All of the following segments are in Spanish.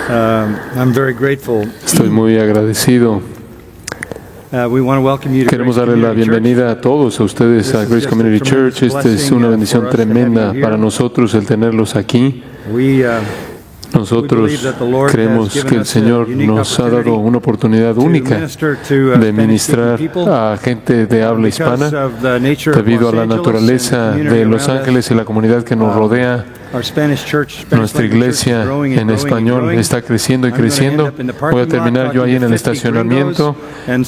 I'm very grateful. Estoy muy agradecido. We want to welcome you to Queremos Grace darle la Community bienvenida a todos, a ustedes, This a is Grace just a Community tremendous Church. Esta es blessing, una for bendición us to have you tremenda here. para nosotros el tenerlos aquí. Church. Nosotros creemos que el Señor nos ha dado una oportunidad única de ministrar a gente de habla hispana debido a la naturaleza de Los Ángeles y la comunidad que nos rodea. Nuestra iglesia en español está creciendo y creciendo. Voy a terminar yo ahí en el estacionamiento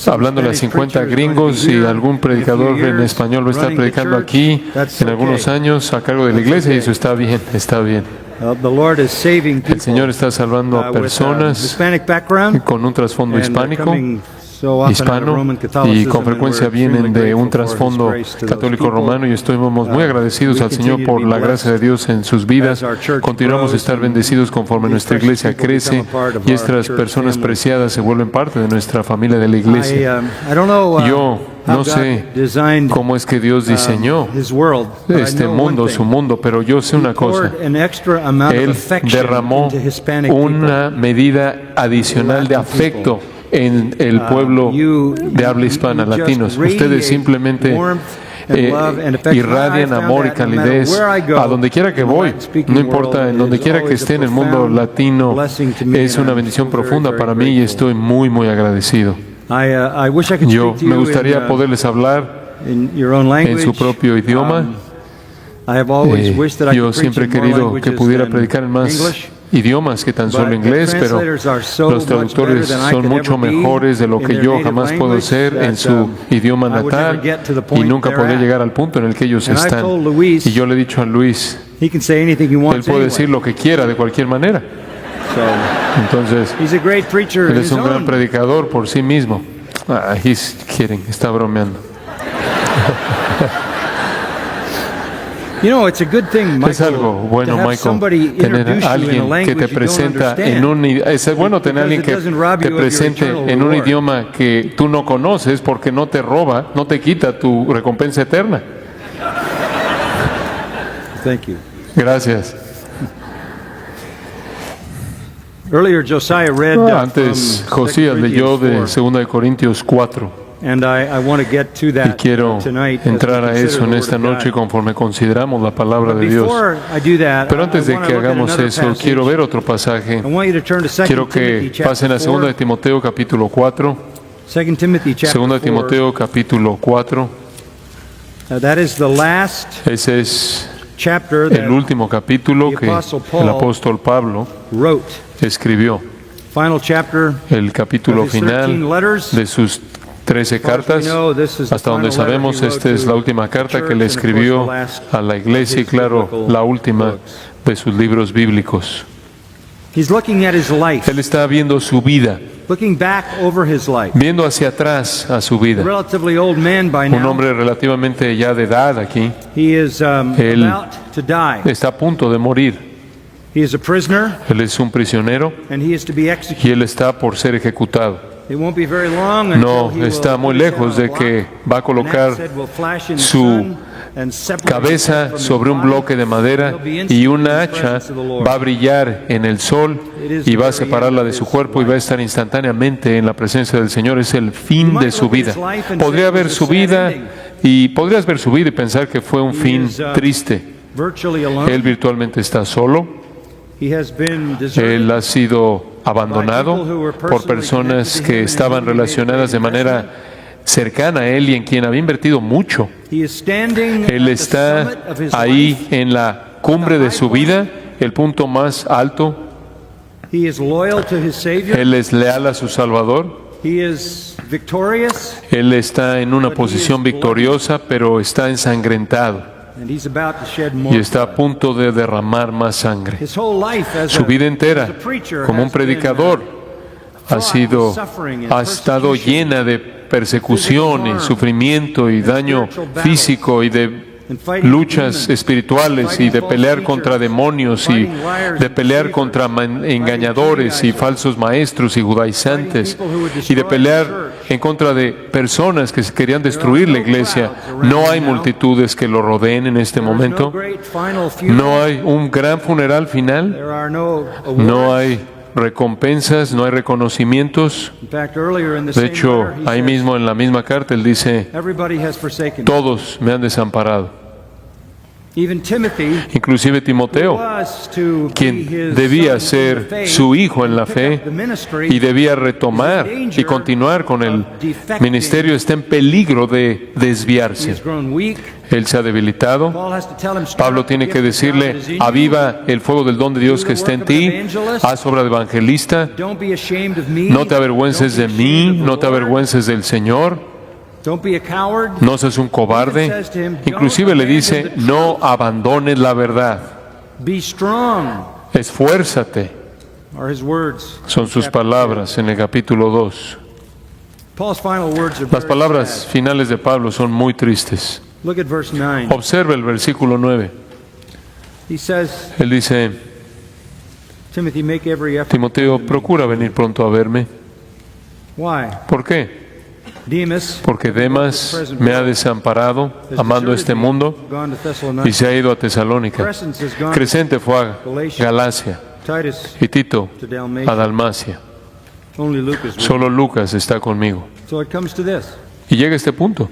hablándole a 50 gringos y algún predicador en español va a estar predicando aquí en algunos años a cargo de la iglesia y eso está bien, está bien. El Señor está salvando a personas con un trasfondo hispano y con frecuencia vienen de un trasfondo católico romano y estamos muy agradecidos al Señor por la gracia de Dios en sus vidas. Continuamos a estar bendecidos conforme nuestra iglesia crece y estas personas preciadas se vuelven parte de nuestra familia de la iglesia. Yo no sé cómo es que Dios diseñó este mundo, su mundo, pero yo sé una cosa. Él derramó una medida adicional de afecto en el pueblo de habla hispana, latinos. Ustedes simplemente irradian amor y calidez a donde quiera que voy. No importa, en donde quiera que esté en el mundo latino, es una bendición profunda para mí y estoy muy, muy agradecido. Yo me gustaría poderles hablar en su propio idioma. Yo siempre he querido que pudiera predicar en más idiomas que tan solo inglés, pero los traductores son mucho mejores de lo que yo jamás puedo ser en su idioma natal y nunca podré llegar al punto en el que ellos están. Y yo le he dicho a Luis, él puede decir lo que quiera de cualquier manera. Entonces, él es un gran predicador por sí mismo. He's kidding, está bromeando. Es algo bueno, Michael, tener a alguien que te presenta en un es bueno tener a alguien que te presente en un idioma que tú no conoces porque no te roba, no te quita tu recompensa eterna. Gracias. Antes Josías leyó de 2 de Corintios 4. Y quiero entrar a eso en esta noche conforme consideramos la palabra de Dios. Pero antes de que hagamos eso, quiero ver otro pasaje. Quiero que pasen a 2 de Timoteo capítulo 4. 2 de Timoteo capítulo 4. Ese es el último capítulo que el apóstol Pablo escribió. El capítulo final de sus 13 cartas, hasta donde sabemos, esta es la última carta que le escribió a la iglesia y claro, la última de sus libros bíblicos. Él está viendo su vida, viendo hacia atrás a su vida. Un hombre relativamente ya de edad aquí. Él está a punto de morir. Él es un prisionero y él está por ser ejecutado. No está muy lejos de que va a colocar su cabeza sobre un bloque de madera y una hacha va a brillar en el sol y va a separarla de su cuerpo y va a estar instantáneamente en la presencia del Señor. Es el fin de su vida. Podrías ver su vida y pensar que fue un fin triste. Él virtualmente está solo. Él ha sido abandonado por personas que estaban relacionadas de manera cercana a él y en quien había invertido mucho. Él está ahí en la cumbre de su vida, el punto más alto. Él es leal a su Salvador. Él está en una posición victoriosa, pero está ensangrentado. Y está a punto de derramar más sangre. Su vida entera, como un predicador, ha estado llena de persecución y sufrimiento y daño físico y de luchas espirituales y de pelear contra demonios y de pelear contra engañadores y falsos maestros y judaizantes y de pelear en contra de personas que querían destruir la iglesia. No hay multitudes que lo rodeen en este momento. No hay un gran funeral final. No hay recompensas, no hay reconocimientos. De hecho, ahí mismo en la misma carta él dice, todos me han desamparado. Inclusive Timoteo, quien debía ser su hijo en la fe y debía retomar y continuar con el ministerio, está en peligro de desviarse. Él se ha debilitado. Pablo tiene que decirle, aviva el fuego del don de Dios que está en ti, haz obra de evangelista, no te avergüences de mí, no te avergüences del Señor. No seas un cobarde. Inclusive le dice, no abandones la verdad. Esfuérzate. Son sus palabras en el capítulo 2. Las palabras finales de Pablo son muy tristes. Observa el versículo 9. Él dice, Timoteo, procura venir pronto a verme. ¿Por qué? Porque Demas me ha desamparado, amando este mundo, y se ha ido a Tesalónica. Crescente fue a Galacia, y Tito a Dalmacia. Solo Lucas está conmigo. Y llega a este punto.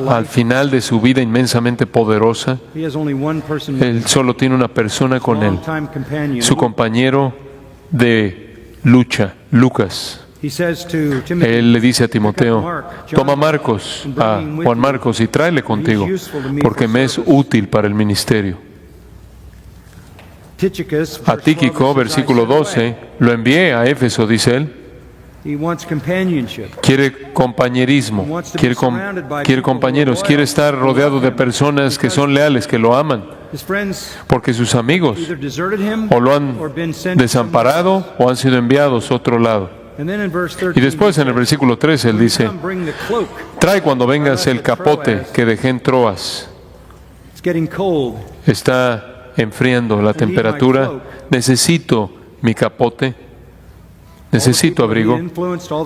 Al final de su vida inmensamente poderosa, él solo tiene una persona con él, su compañero de lucha, Lucas. Él le dice a Timoteo, toma Marcos, a Juan Marcos, y tráele contigo, porque me es útil para el ministerio. A Tíquico, versículo 12, lo envié a Éfeso, dice él. Quiere compañerismo, quiere compañeros, quiere estar rodeado de personas que son leales, que lo aman, porque sus amigos o lo han desamparado o han sido enviados a otro lado. Y después en el versículo 13 él dice, trae cuando vengas el capote que dejé en Troas. Está enfriando la temperatura, necesito mi capote, necesito abrigo.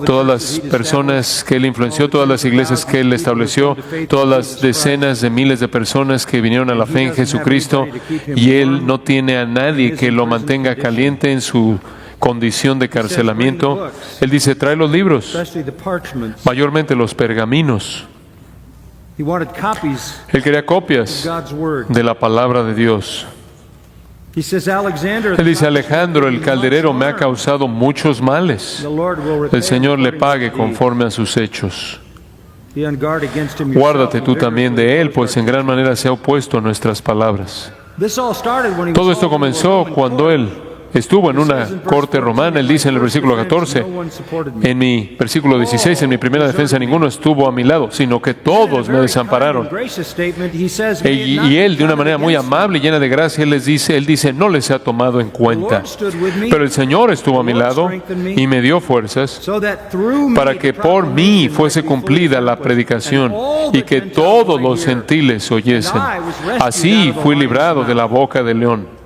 Todas las personas que él influenció, todas las iglesias que él estableció, todas las decenas de miles de personas que vinieron a la fe en Jesucristo, y él no tiene a nadie que lo mantenga caliente en su condición de carcelamiento. Él dice, trae los libros, mayormente los pergaminos. Él quería copias de la palabra de Dios. Él dice, Alejandro, el calderero, me ha causado muchos males. El Señor le pague conforme a sus hechos. Guárdate tú también de él, pues en gran manera se ha opuesto a nuestras palabras. Todo esto comenzó cuando él estuvo en una corte romana. Él dice en el versículo 14, en mi versículo 16, en mi primera defensa ninguno estuvo a mi lado, sino que todos me desampararon. Y él, de una manera muy amable y llena de gracia, él dice, no les ha tomado en cuenta. Pero el Señor estuvo a mi lado y me dio fuerzas para que por mí fuese cumplida la predicación y que todos los gentiles oyesen. Así fui librado de la boca del león.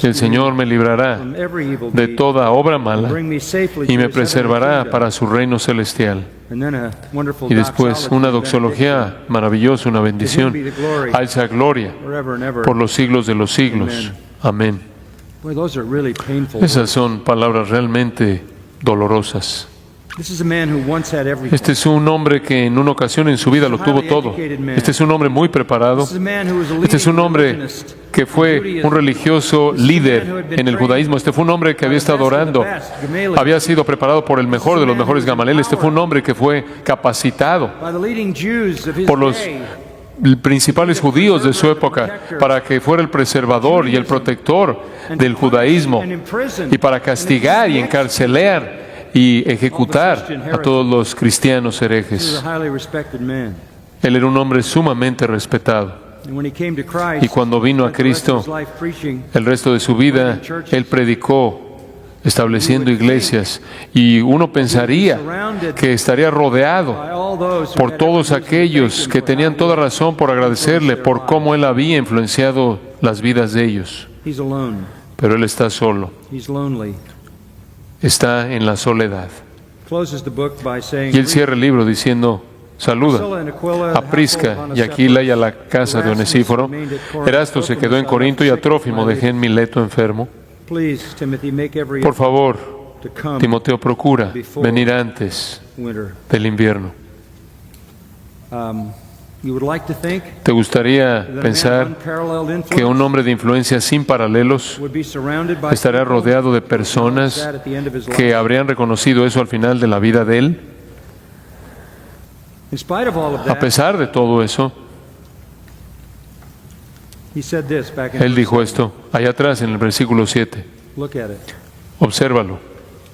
El Señor me librará de toda obra mala y me preservará para su reino celestial. Y después una doxología maravillosa, una bendición. A él sea gloria por los siglos de los siglos. Amén. Esas son palabras realmente dolorosas. Este es un hombre que en una ocasión en su vida lo tuvo todo. Este es un hombre muy preparado. Este es un hombre que fue un religioso líder en el judaísmo. Este fue un hombre que había estado orando. Había sido preparado por el mejor de los mejores Gamaliel. Este fue un hombre que fue capacitado por los principales judíos de su época para que fuera el preservador y el protector del judaísmo y para castigar y encarcelar y ejecutar a todos los cristianos herejes. Él era un hombre sumamente respetado. Y cuando vino a Cristo, el resto de su vida, él predicó, estableciendo iglesias, y uno pensaría que estaría rodeado por todos aquellos que tenían toda razón por agradecerle por cómo él había influenciado las vidas de ellos. Pero él está solo. Está en la soledad. Y él cierra el libro diciendo, saluda a Prisca y Aquila y a la casa de Onesíforo. Erasto se quedó en Corinto y a Trófimo dejé en Mileto enfermo. Please, Timothy, make every Por favor, to come Timoteo, procura venir antes winter. del invierno. You would like to think ¿Te gustaría that a man of pensar unparalleled que un influence hombre de influencia sin paralelos would be surrounded by estará people rodeado de who personas sat at the end of his que life? habrían reconocido eso al final de la vida de él? In spite of all of A that, pesar de todo eso, he said this back in él verse dijo 7. esto, allá atrás en el versículo 7. Look at it. Obsérvalo.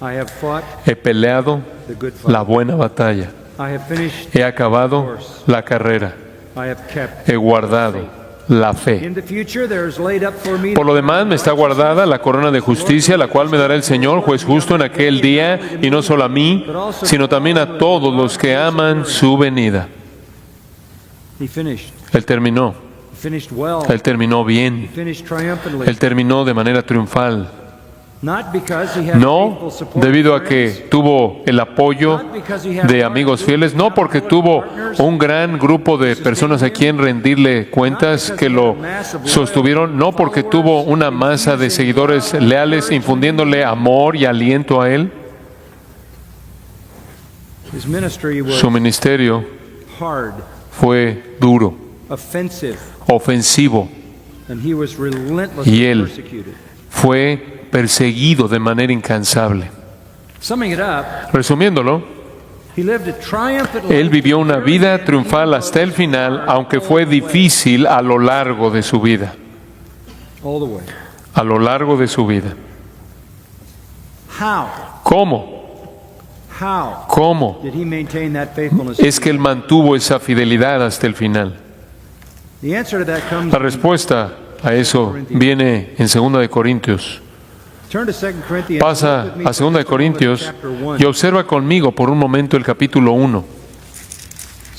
I have fought He peleado the good fight. la buena batalla. I have finished. He acabado la carrera. I have kept. He guardado la fe. In the future there is laid up for me. Por lo demás me está guardada la corona de justicia, la cual me dará el Señor, juez justo, en aquel día, y no solo a mí, sino también a todos los que aman su venida. He finished. Él terminó. He finished well. Él terminó He bien. finished triumphantly. Él terminó de manera triunfal. Not because he had No faithful support debido of a que friends, tuvo el apoyo de amigos fieles, no porque tuvo un gran grupo de personas a quien rendirle cuentas que lo sostuvieron, no porque tuvo una masa de seguidores leales infundiéndole amor y aliento a él. his ministry was Su ministerio hard, fue duro, offensive, ofensivo, and he was relentlessly y él persecuted. fue perseguido de manera incansable. Summing it up, Resumiéndolo, he lived a triumphant él life vivió una vida triunfal hasta el final, aunque fue difícil a lo largo de su vida. all the way. A lo largo de su vida. How? How ¿Cómo did he maintain that faithfulness? es que él mantuvo esa fidelidad hasta el final? The answer to that comes. La respuesta a eso viene en 2 de Corintios. Turn to 2 Corinthians. Pasa Look with me a 2 de first of all at Corintios chapter 1. y observa conmigo por un momento el capítulo 1.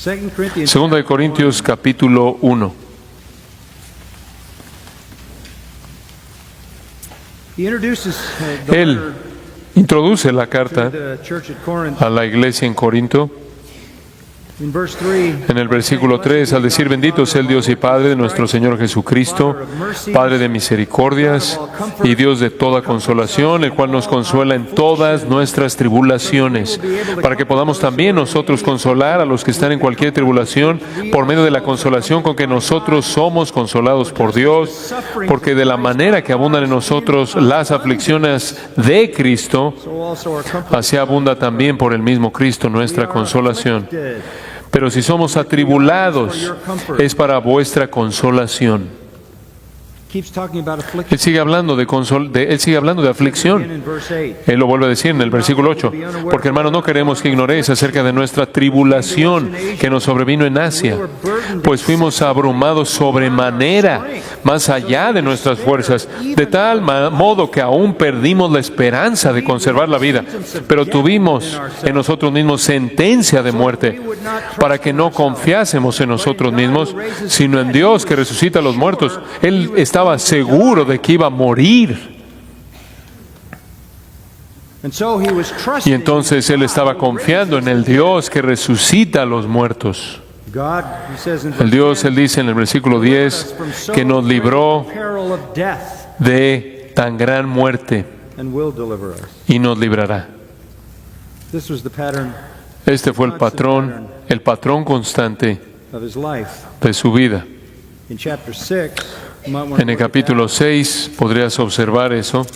2 Corinthians. 2 de Corintios capítulo 1. He introduces the Él letter introduce la to carta the church at Corinth. a la iglesia en Corinto. In verse 3, En el versículo 3, al decir bendito sea el Dios y Padre de nuestro Señor Jesucristo, Padre de misericordias y Dios de toda consolación, el cual nos consuela en todas nuestras tribulaciones, para que podamos también nosotros consolar a los que están en cualquier tribulación por medio de la consolación con que nosotros somos consolados por Dios, porque de la manera que abundan en nosotros las aflicciones de Cristo, so also our comfort. así abunda también por el mismo Cristo nuestra consolación. Pero si somos atribulados, es para vuestra consolación. Keeps talking about affliction. Él sigue hablando él sigue hablando de Again aflicción. in verse 8. Él lo vuelve a decir en el versículo 8. Porque hermanos, no queremos que ignoréis acerca de nuestra tribulación que nos sobrevino en Asia, pues fuimos abrumados sobremanera, más allá de nuestras fuerzas, de tal modo que aún perdimos la esperanza de conservar la vida. Pero tuvimos en nosotros mismos sentencia de muerte, para que no confiásemos en nosotros mismos, sino en Dios que resucita a los muertos. Él estaba seguro de que iba a morir. And so he was Y trusting entonces él estaba confiando en el Dios que resucita a los muertos. God, he says in El verse Dios, 10, él dice en el versículo 10, que nos libró peril of death de tan gran muerte and will deliver us. y nos librará. This was the pattern Este fue el patrón constante of his life. de su vida. In chapter 6, you might want to En el look at capítulo 6 podrías observar eso. that.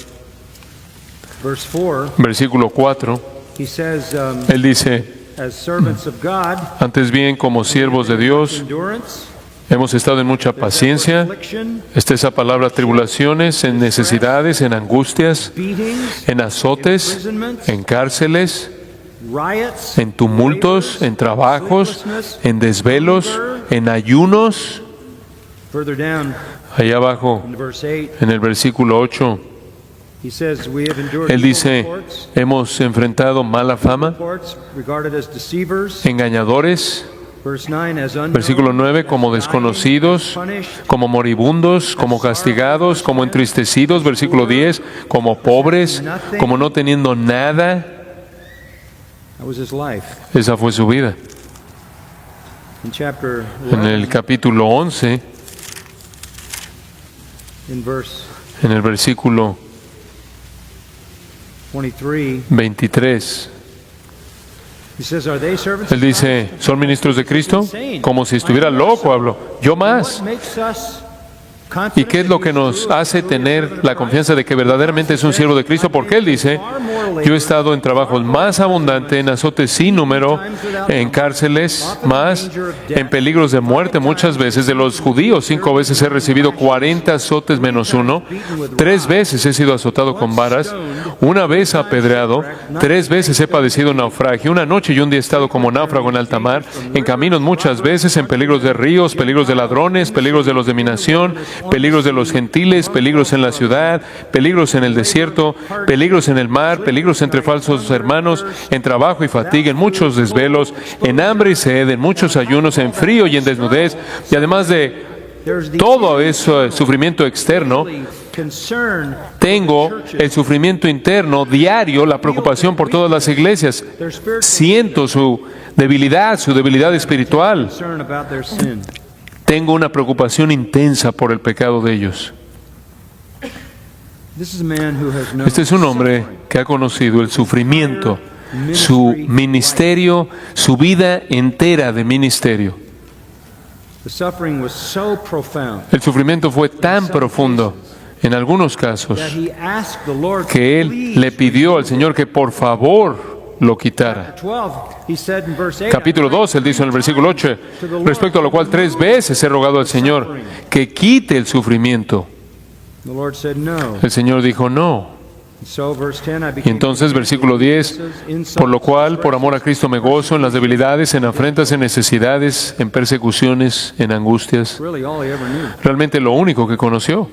Verse 4, Versículo 4, he says, él dice, as servants of God, antes bien como siervos de Dios, endurance, hemos estado en mucha paciencia. affliction, Esta es la palabra tribulaciones, en necesidades, en angustias, beatings, en azotes, imprisonments, en cárceles, riots, en tumultos, en trabajos, en desvelos, en ayunos. Further down Allá abajo, in verse 8, en el versículo 8, he says, we have endured él evil dice, reports, hemos enfrentado mala fama, reports regarded as deceivers. engañadores. Verse 9, as unknown, Versículo 9, como as desconocidos, dying, as punished, como moribundos, como castigados, como entristecidos. Versículo 10, como pobres, como no teniendo nada. that was his life. Esa fue su vida. In chapter En 11, el capítulo 11, in verse en el versículo 23. Él dice, ¿son ministros de Cristo? Como si estuviera loco, hablo. Yo más. ¿Y qué es lo que nos hace tener la confianza de que verdaderamente es un siervo de Cristo? Porque Él dice, yo he estado en trabajos más abundantes, en azotes sin número, en cárceles más, en peligros de muerte muchas veces. De los judíos, 5 veces he recibido 40 azotes menos uno. 3 veces he sido azotado con varas. 1 vez apedreado. 3 veces he padecido naufragio. 1 noche y 1 día he estado como náufrago en alta mar. En caminos muchas veces, en peligros de ríos, peligros de ladrones, peligros de los de mi nación, peligros de los gentiles, peligros en la ciudad, peligros en el desierto, peligros en el mar, peligros entre falsos hermanos, en trabajo y fatiga, en muchos desvelos, en hambre y sed, en muchos ayunos, en frío y en desnudez, y además de todo ese sufrimiento externo, tengo el sufrimiento interno diario, la preocupación por todas las iglesias. Siento su debilidad espiritual. Tengo una preocupación intensa por el pecado de ellos. Este es un hombre que ha conocido el sufrimiento, su ministerio, su vida entera de ministerio. El sufrimiento fue tan profundo, en algunos casos, que él le pidió al Señor que por favor lo quitara. Capítulo 2, él dice en el versículo 8, respecto a lo cual 3 veces he rogado al Señor que quite el sufrimiento. El Señor dijo no. Y entonces, versículo 10, por lo cual, por amor a Cristo me gozo en las debilidades, en afrentas, en necesidades, en persecuciones, en angustias. Realmente lo único que conoció.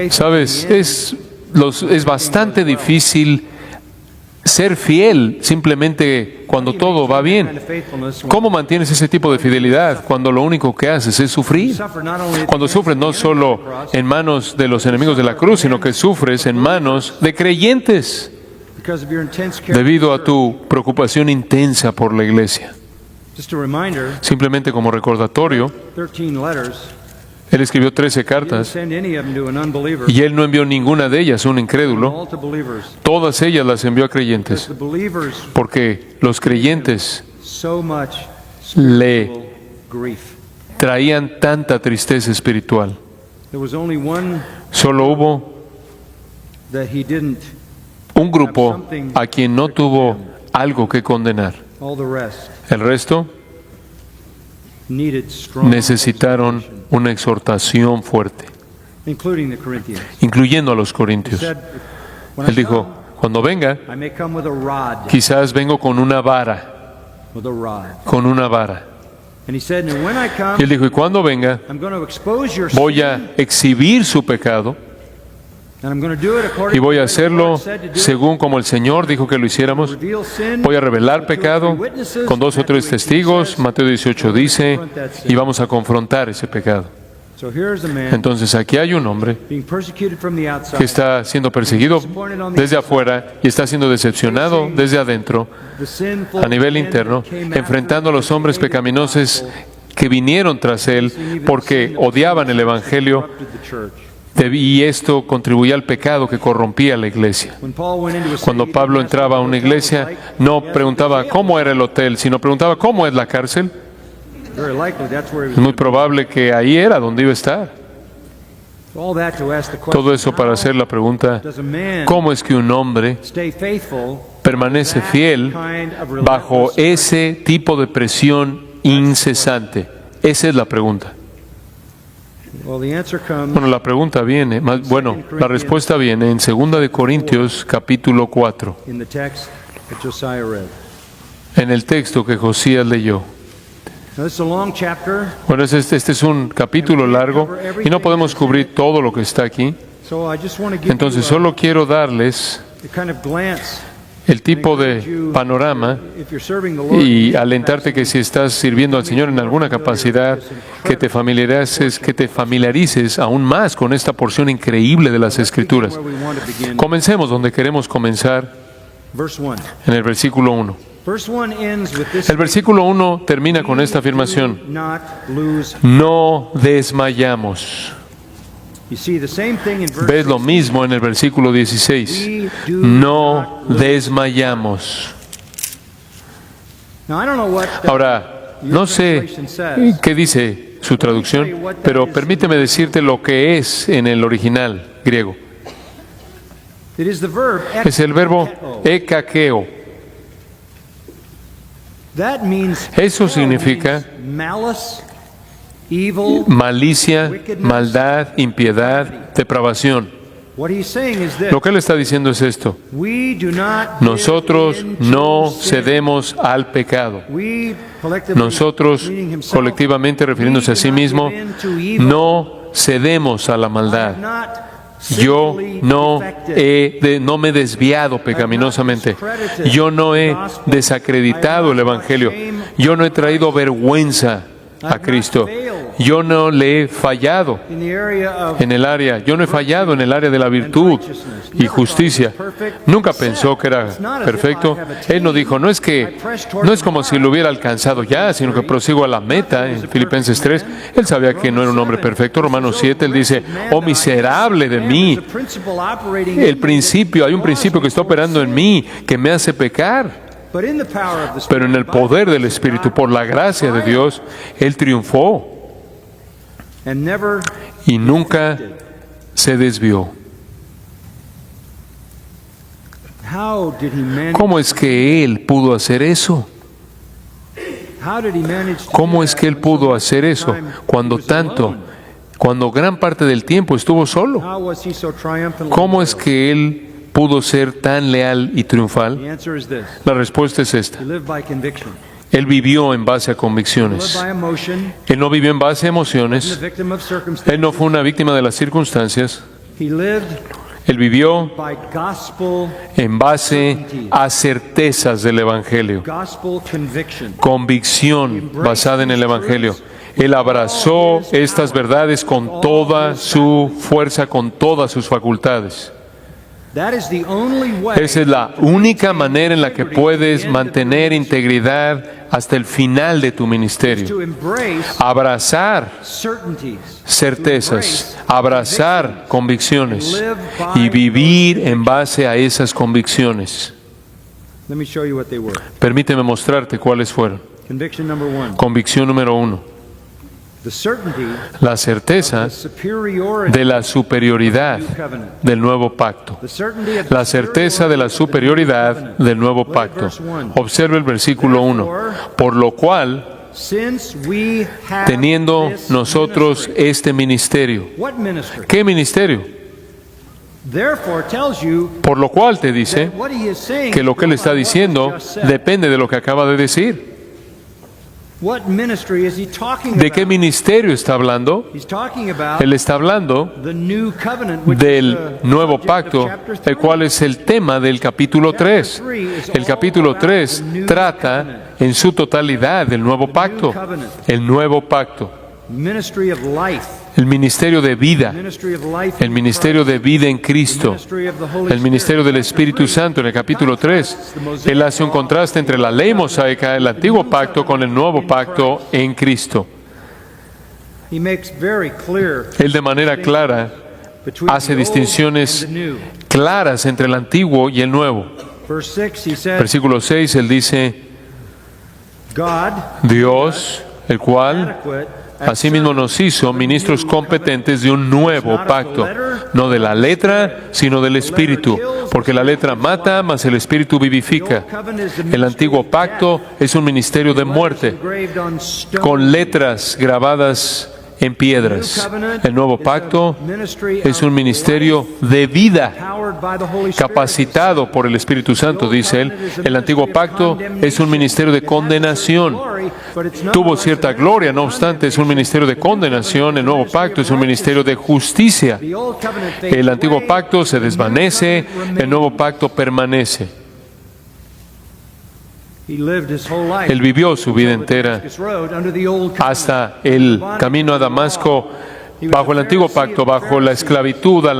Sabes, es bastante difícil ser fiel simplemente cuando todo va bien. ¿Cómo mantienes ese tipo de fidelidad cuando lo único que haces es sufrir? Cuando sufres no solo en manos de los enemigos de la cruz, sino que sufres en manos de creyentes debido a tu preocupación intensa por la iglesia. Simplemente como recordatorio, él escribió 13 cartas y él no envió ninguna de ellas a un incrédulo. Todas ellas las envió a creyentes, porque los creyentes le traían tanta tristeza espiritual. Solo hubo un grupo a quien no tuvo algo que condenar. El resto necesitaron una exhortación fuerte, incluyendo a los corintios. Él dijo, cuando venga, quizás vengo con una vara. Con una vara. Y él dijo, y cuando venga, voy a exhibir su pecado. Y voy a hacerlo según como el Señor dijo que lo hiciéramos. Voy a revelar pecado con 2 o 3 testigos. Mateo 18 dice, y vamos a confrontar ese pecado. Entonces aquí hay un hombre que está siendo perseguido desde afuera y está siendo decepcionado desde adentro, a nivel interno, enfrentando a los hombres pecaminosos que vinieron tras él porque odiaban el Evangelio. Y esto contribuía al pecado que corrompía la iglesia. Cuando Pablo entraba a una iglesia, no preguntaba cómo era el hotel, sino preguntaba cómo es la cárcel. Es muy probable que ahí era donde iba a estar. Todo eso para hacer la pregunta, ¿cómo es que un hombre permanece fiel bajo ese tipo de presión incesante? Esa es la pregunta. Bueno, la pregunta viene, la respuesta viene en 2 de Corintios capítulo 4, en el texto que Josías leyó. Bueno, este es un capítulo largo y no podemos cubrir todo lo que está aquí. Entonces solo quiero darles el tipo de panorama y alentarte que si estás sirviendo al Señor en alguna capacidad, que te familiarices aún más con esta porción increíble de las Escrituras. Comencemos donde queremos comenzar, en el versículo 1. El versículo 1 termina con esta afirmación: no desmayamos. Ves lo mismo en el versículo 16. No desmayamos. Ahora, no sé qué dice su traducción, pero permíteme decirte lo que es en el original griego. Es el verbo ekakeo. Eso significa malicia, maldad, impiedad, depravación. Lo que él está diciendo es esto: nosotros no cedemos al pecado. Nosotros, colectivamente refiriéndose a sí mismo, no cedemos a la maldad. Yo no me he desviado pecaminosamente. Yo no he desacreditado el Evangelio. Yo no he traído vergüenza a Cristo. Yo no le he fallado en el área. Yo no he fallado en el área de la virtud y justicia. Nunca pensó que era perfecto. Él no dijo, no es como si lo hubiera alcanzado ya, sino que prosigo a la meta en Filipenses 3. Él sabía que no era un hombre perfecto. Romanos 7, él dice, oh miserable de mí. Hay un principio que está operando en mí que me hace pecar. Pero en el poder del Espíritu, por la gracia de Dios, Él triunfó y nunca se desvió. ¿Cómo es que Él pudo hacer eso? ¿Cómo es que Él pudo hacer eso cuando gran parte del tiempo estuvo solo? ¿Cómo es que Él pudo ser tan leal y triunfal? La respuesta es esta. Él vivió en base a convicciones. Él no vivió en base a emociones. Él no fue una víctima de las circunstancias. Él vivió en base a certezas del Evangelio. Convicción basada en el Evangelio. Él abrazó estas verdades con toda su fuerza, con todas sus facultades. Esa es la única manera en la que puedes mantener integridad hasta el final de tu ministerio. Abrazar certezas, abrazar convicciones y vivir en base a esas convicciones. Permíteme mostrarte cuáles fueron. Convicción número 1. La certeza de la superioridad del nuevo pacto. La certeza de la superioridad del nuevo pacto. Observe el versículo 1. Por lo cual, teniendo nosotros este ministerio. ¿Qué ministerio? Por lo cual te dice que lo que él está diciendo depende de lo que acaba de decir. ¿De qué ministerio está hablando? Él está hablando del nuevo pacto, el cual es el tema del capítulo 3. El capítulo 3 trata en su totalidad del nuevo pacto. El nuevo pacto. El ministerio de vida, el ministerio de vida en Cristo, el ministerio del Espíritu Santo. En el capítulo 3, Él hace un contraste entre la ley mosaica, el antiguo pacto, con el nuevo pacto en Cristo. Él de manera clara hace distinciones claras entre el antiguo y el nuevo. Versículo 6, Él dice, Dios, el cual asimismo nos hizo ministros competentes de un nuevo pacto, no de la letra, sino del Espíritu, porque la letra mata, mas el Espíritu vivifica. El antiguo pacto es un ministerio de muerte, con letras grabadas en piedras. El nuevo pacto es un ministerio de vida, capacitado por el Espíritu Santo, dice él. El antiguo pacto es un ministerio de condenación. Tuvo cierta gloria, no obstante, es un ministerio de condenación. El nuevo pacto es un ministerio de justicia. El antiguo pacto se desvanece, el nuevo pacto permanece. Él vivió su vida entera hasta el camino a Damasco bajo el antiguo pacto, bajo la esclavitud a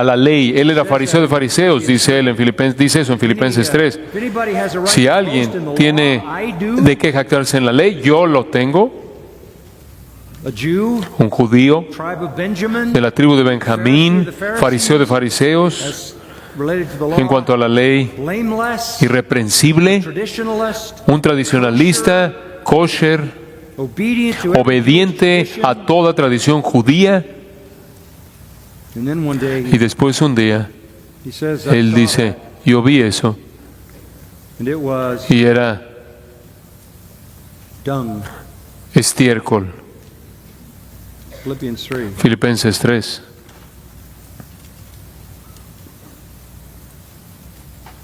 la ley. Él era fariseo de fariseos, dice eso en Filipenses 3. Si alguien tiene de qué jactarse en la ley, yo lo tengo. a Jew, un judío tribe of Benjamin, de la tribu de Benjamín, fariseo de fariseos, as related to the law, en cuanto a la ley, blameless, irreprensible, traditionalist, un tradicionalista, kosher, obedient to every obediente tradition. a toda tradición judía. And then one day Y después un día, he says, I él saw dice, that. yo vi eso, And it was y era dung. estiércol. Philippians 3. Filipenses 3.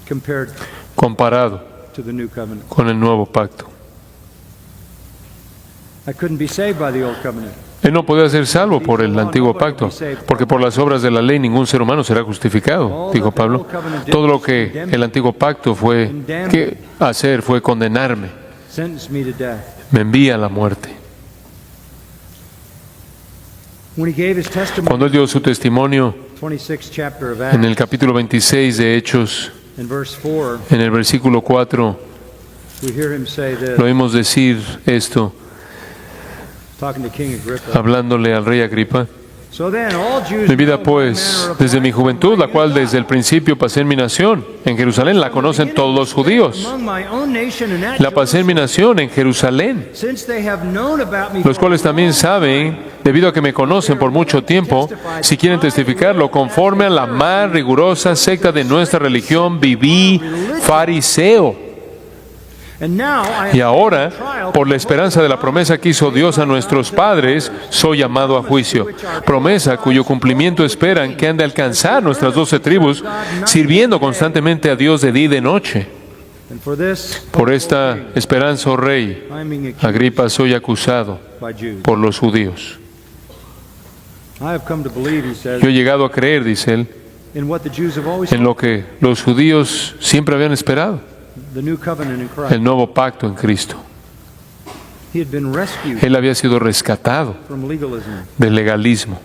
Compared Comparado to the new covenant. con el nuevo pacto. I couldn't be saved by the old covenant. Él no podía ser salvo por el antiguo pacto, porque por las obras de la ley ningún ser humano será justificado, dijo Pablo. Todo lo que el antiguo pacto fue hacer fue condenarme, Sentenced me to death. me envía a la muerte. When he gave his testimony, Cuando él dio su testimonio 26th chapter of en el Acts, capítulo 26 de Hechos, in verse 4, en el versículo 4, we hear him say this, lo oímos decir esto, talking to King Agrippa. hablándole al rey Agripa. So then, all Jews Mi vida know pues, what manner of desde mi life juventud, la my cual youth desde el I principio pasé en mi nación, en Jerusalén la conocen todos los judíos. among my own nation and at La pasé en mi Jerusalem, nación, en Jerusalén, since they have known about me los for cuales a también long saben, debido a que me conocen por mucho tiempo, si quieren testificarlo, conforme a la más rigurosa secta de nuestra religión, viví fariseo. And now I am Y ahora, on trial por la esperanza de la promesa que hizo Dios a nuestros padres, soy llamado a juicio. Promesa cuyo cumplimiento esperan que han de alcanzar nuestras 12 tribus, sirviendo constantemente a Dios de día y de noche. and for this Por esta esperanza, oh rey, I'm being accused Agripa, soy acusado by Jews. por los judíos. I have come to believe, he says, Yo he llegado a creer, dice él, in what the Jews have always en lo que los judíos siempre habían esperado, the new covenant in Christ. el nuevo pacto en Cristo. He had been rescued Él había sido rescatado from legalism. del legalismo.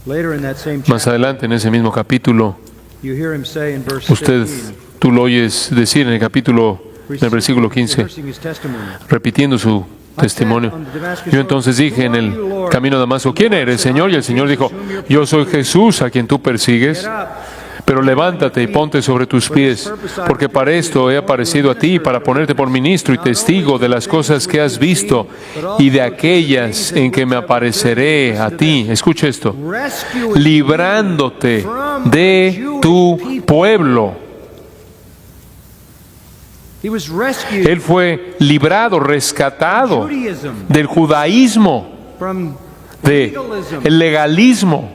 Later in that same Más chapter, adelante, en ese mismo capítulo, you hear him say in verse usted, 15, tú lo oyes decir en el capítulo, en el versículo 15, rehearsing his testimony. repitiendo su testimonio. Yo entonces dije en el camino a Damasco, ¿quién eres, Señor? Y el Señor dijo, yo soy Jesús a quien tú persigues. Pero levántate y ponte sobre tus pies, porque para esto he aparecido a ti, para ponerte por ministro y testigo de las cosas que has visto y de aquellas en que me apareceré a ti. Escucha esto, librándote de tu pueblo. He was rescued Él fue librado, rescatado Judaism, del judaísmo, from del legalismo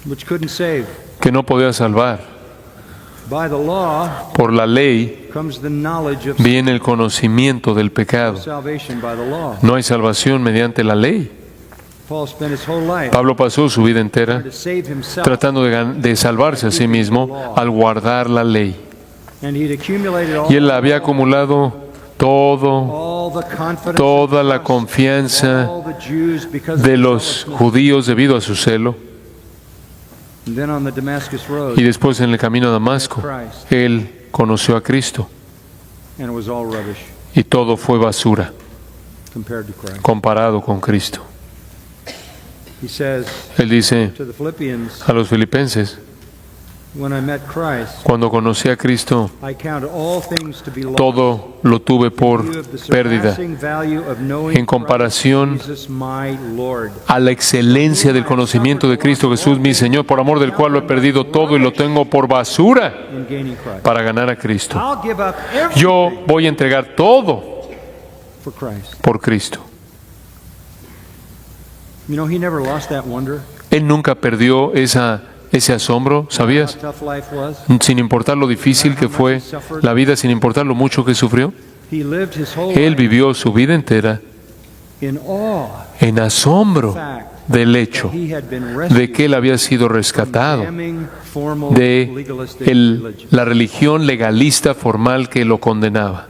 which couldn't save. que no podía salvar. By the law Por la ley comes the knowledge of viene el conocimiento del pecado. salvation by the law. No hay salvación mediante la ley. Paul spent his whole life Pablo pasó su vida entera to save himself, tratando de salvarse a sí mismo al guardar la ley. and he'd accumulated Y él había acumulado todo, all the confidence toda and la trust confianza of all the Jews because de of los his zealousness. judíos debido a su celo. And then on the Damascus road, Y después en el camino a Damasco, él conoció a Cristo and it was all rubbish y todo fue basura compared to Christ. comparado con Cristo. He says Él dice to the Philippians, a los filipenses, when I met Christ, cuando conocí a Cristo, I counted all things to be lost. todo lo tuve por In view of the pérdida surpassing value of knowing en comparación Christ Jesus, my Lord. a la excelencia del conocimiento de Cristo Jesús, mi Señor, por amor del cual lo he perdido todo y lo tengo por basura In gaining Christ. para ganar a Cristo. I'll give up Yo everything voy a entregar todo for Christ. por Cristo. You know, he never lost that wonder. Él nunca perdió ese asombro, How ¿sabías? tough life was. Sin importar lo difícil que fue la vida, sin importar lo mucho que sufrió. He lived his whole Él life vivió su vida entera in awe en asombro del hecho he had been de rescued que él había sido rescatado damning formal de legalistic religion. la religión legalista formal que lo condenaba.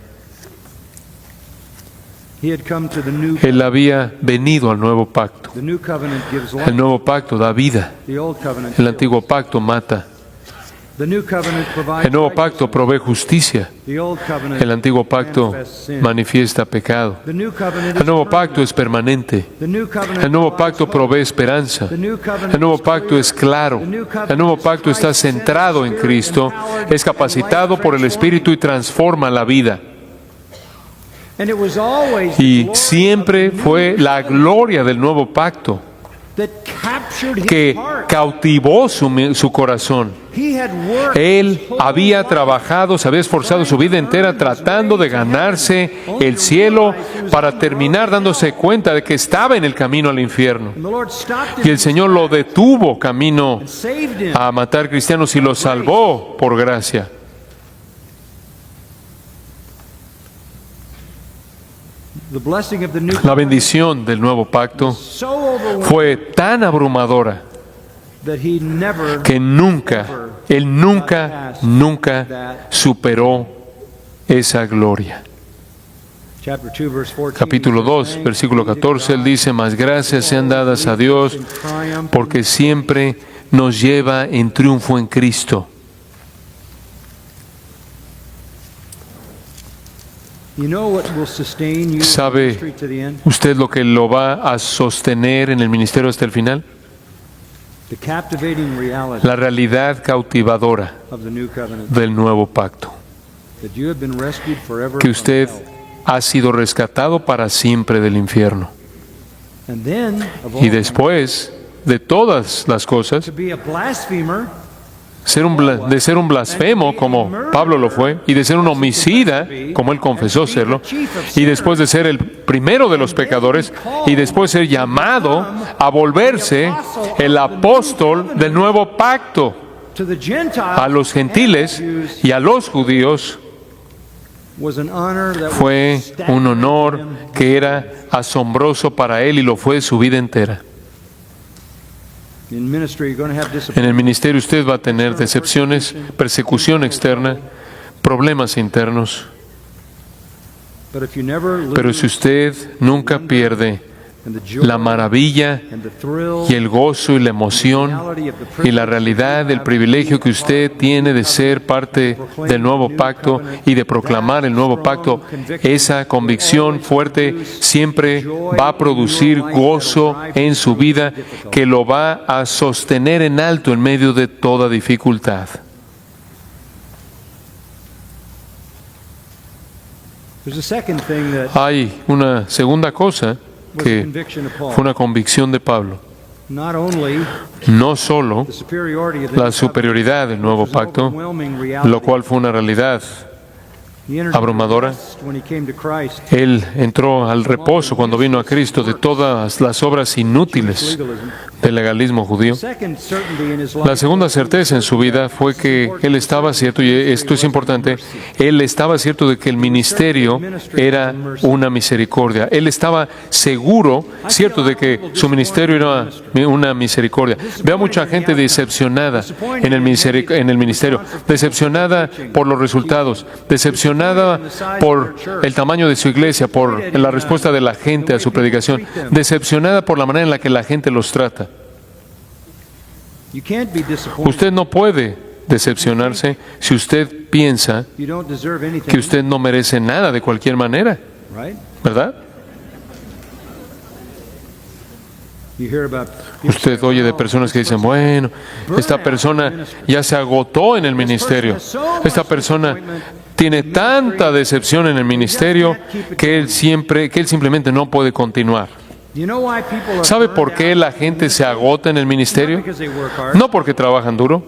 He had come to the new Él había venido al nuevo pacto. The new covenant gives life. El nuevo pacto da vida. The old covenant El kills. antiguo pacto mata. El nuevo pacto provee justicia. El antiguo pacto manifiesta pecado. El nuevo pacto es permanente. El nuevo pacto provee esperanza. El nuevo pacto es claro. El nuevo pacto está centrado en Cristo, es capacitado por el Espíritu y transforma la vida. Y siempre fue la gloria del nuevo pacto que cautivó su corazón. Él había trabajado, se había esforzado su vida entera tratando de ganarse el cielo para terminar dándose cuenta de que estaba en el camino al infierno. Y el Señor lo detuvo camino a matar cristianos y lo salvó por gracia. La bendición del nuevo pacto fue tan abrumadora que Él nunca superó esa gloria. Capítulo 2, versículo 14, Él dice: mas gracias sean dadas a Dios porque siempre nos lleva en triunfo en Cristo. ¿Sabe usted lo que lo va a sostener en el ministerio hasta el final? La realidad cautivadora del nuevo pacto. Que usted ha sido rescatado para siempre del infierno. Y después de todas las cosas, de ser un blasfemo como Pablo lo fue, y de ser un homicida como él confesó serlo, y después de ser el primero de los pecadores, y después ser llamado a volverse el apóstol del nuevo pacto a los gentiles y a los judíos, fue un honor que era asombroso para él y lo fue su vida entera. En el ministerio usted va a tener decepciones, persecución externa, problemas internos. Pero si usted nunca pierde la maravilla y el gozo y la emoción y la realidad del privilegio que usted tiene de ser parte del nuevo pacto y de proclamar el nuevo pacto, esa convicción fuerte siempre va a producir gozo en su vida que lo va a sostener en alto en medio de toda dificultad. Hay una segunda cosa que fue una convicción de Pablo. No solo la superioridad del nuevo pacto, lo cual fue una realidad abrumadora. Él entró al reposo cuando vino a Cristo de todas las obras inútiles del legalismo judío. La segunda certeza en su vida fue que él estaba cierto, y esto es importante, él estaba cierto de que el ministerio era una misericordia. Él estaba seguro, cierto, de que su ministerio era una misericordia. Veo a mucha gente decepcionada en el ministerio, decepcionada por los resultados, decepcionada por el tamaño de su iglesia, por la respuesta de la gente a su predicación, decepcionada por la manera en la que la gente los trata. Usted no puede decepcionarse si usted piensa que usted no merece nada de cualquier manera, ¿verdad? Usted oye de personas que dicen: bueno, esta persona ya se agotó en el ministerio, esta persona tiene tanta decepción en el ministerio que él simplemente no puede continuar. ¿Sabe por qué la gente se agota en el ministerio? No porque trabajan duro.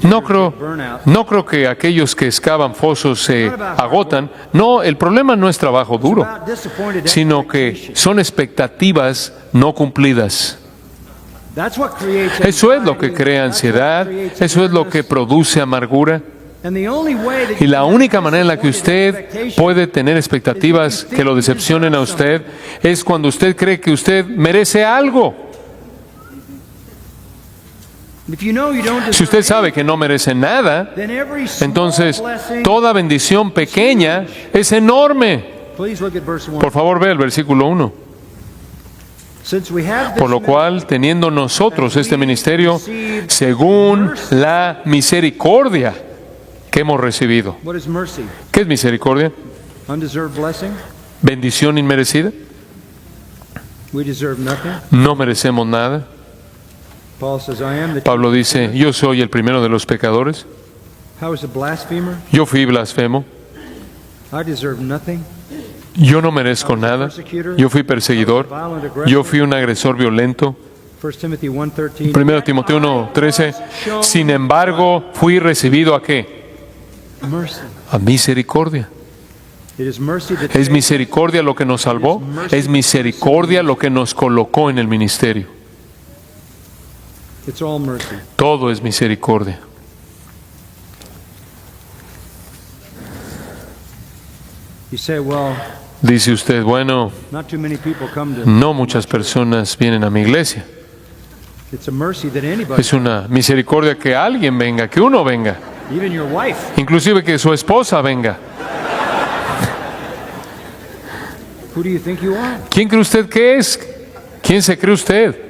No creo que aquellos que excavan fosos se agotan. No, el problema no es trabajo duro, sino que son expectativas no cumplidas. Eso es lo que crea ansiedad, eso es lo que produce amargura. Y la única manera en la que usted puede tener expectativas que lo decepcionen a usted es cuando usted cree que usted merece algo. Si usted sabe que no merece nada, entonces toda bendición pequeña es enorme. Por favor, ve el versículo 1. Por lo cual, teniendo nosotros este ministerio, según la misericordia que hemos recibido. What is mercy? ¿Qué es misericordia? Undeserved blessing? ¿Bendición inmerecida? We deserve nothing. No merecemos nada. Paul says, I am the Pablo dice, yo soy el primero de los pecadores. How is a blasphemer? Yo fui blasfemo. I deserve nothing. Yo no merezco nada. Yo fui perseguidor. Yo fui un agresor violento. 1 Timothy 1:13. 1 Timoteo 1:13. Sin embargo, fui recibido ¿a qué? Mercy. A misericordia. It is mercy that Es misericordia lo que nos salvó. Es misericordia lo que nos colocó en el ministerio. it's all mercy. Todo es misericordia. You say, well, Dice usted, bueno, not too many people come to. no muchas personas vienen a mi iglesia. It's a mercy that anybody, Es una misericordia que alguien venga, que uno venga. even your wife. Inclusive que su esposa venga. Who do you think you are? ¿Quién cree usted que es? ¿Quién se cree usted?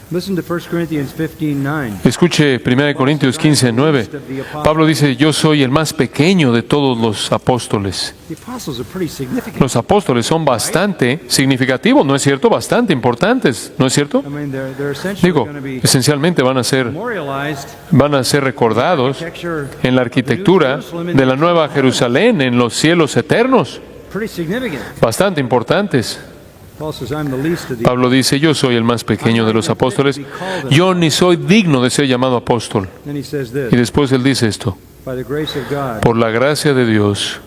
Listen to 1 Corinthians 15:9. Escuche 1 Corintios 15:9. Pablo dice, yo soy el más pequeño de todos los apóstoles. The apostles are pretty significant. Los apóstoles son bastante significativos, ¿no es cierto? Bastante importantes, ¿no es cierto? I mean, they're essentially Digo, going to be esencialmente van a ser recordados en la arquitectura de la Nueva Jerusalén, en los cielos eternos. pretty significant. Bastante importantes. Paul says, I'm the least of the. Pablo dice, yo soy el más pequeño de los apóstoles. Yo ni soy digno de ser llamado apóstol. Then he says Y this, después él dice esto, by the grace of God, por la gracia de Dios,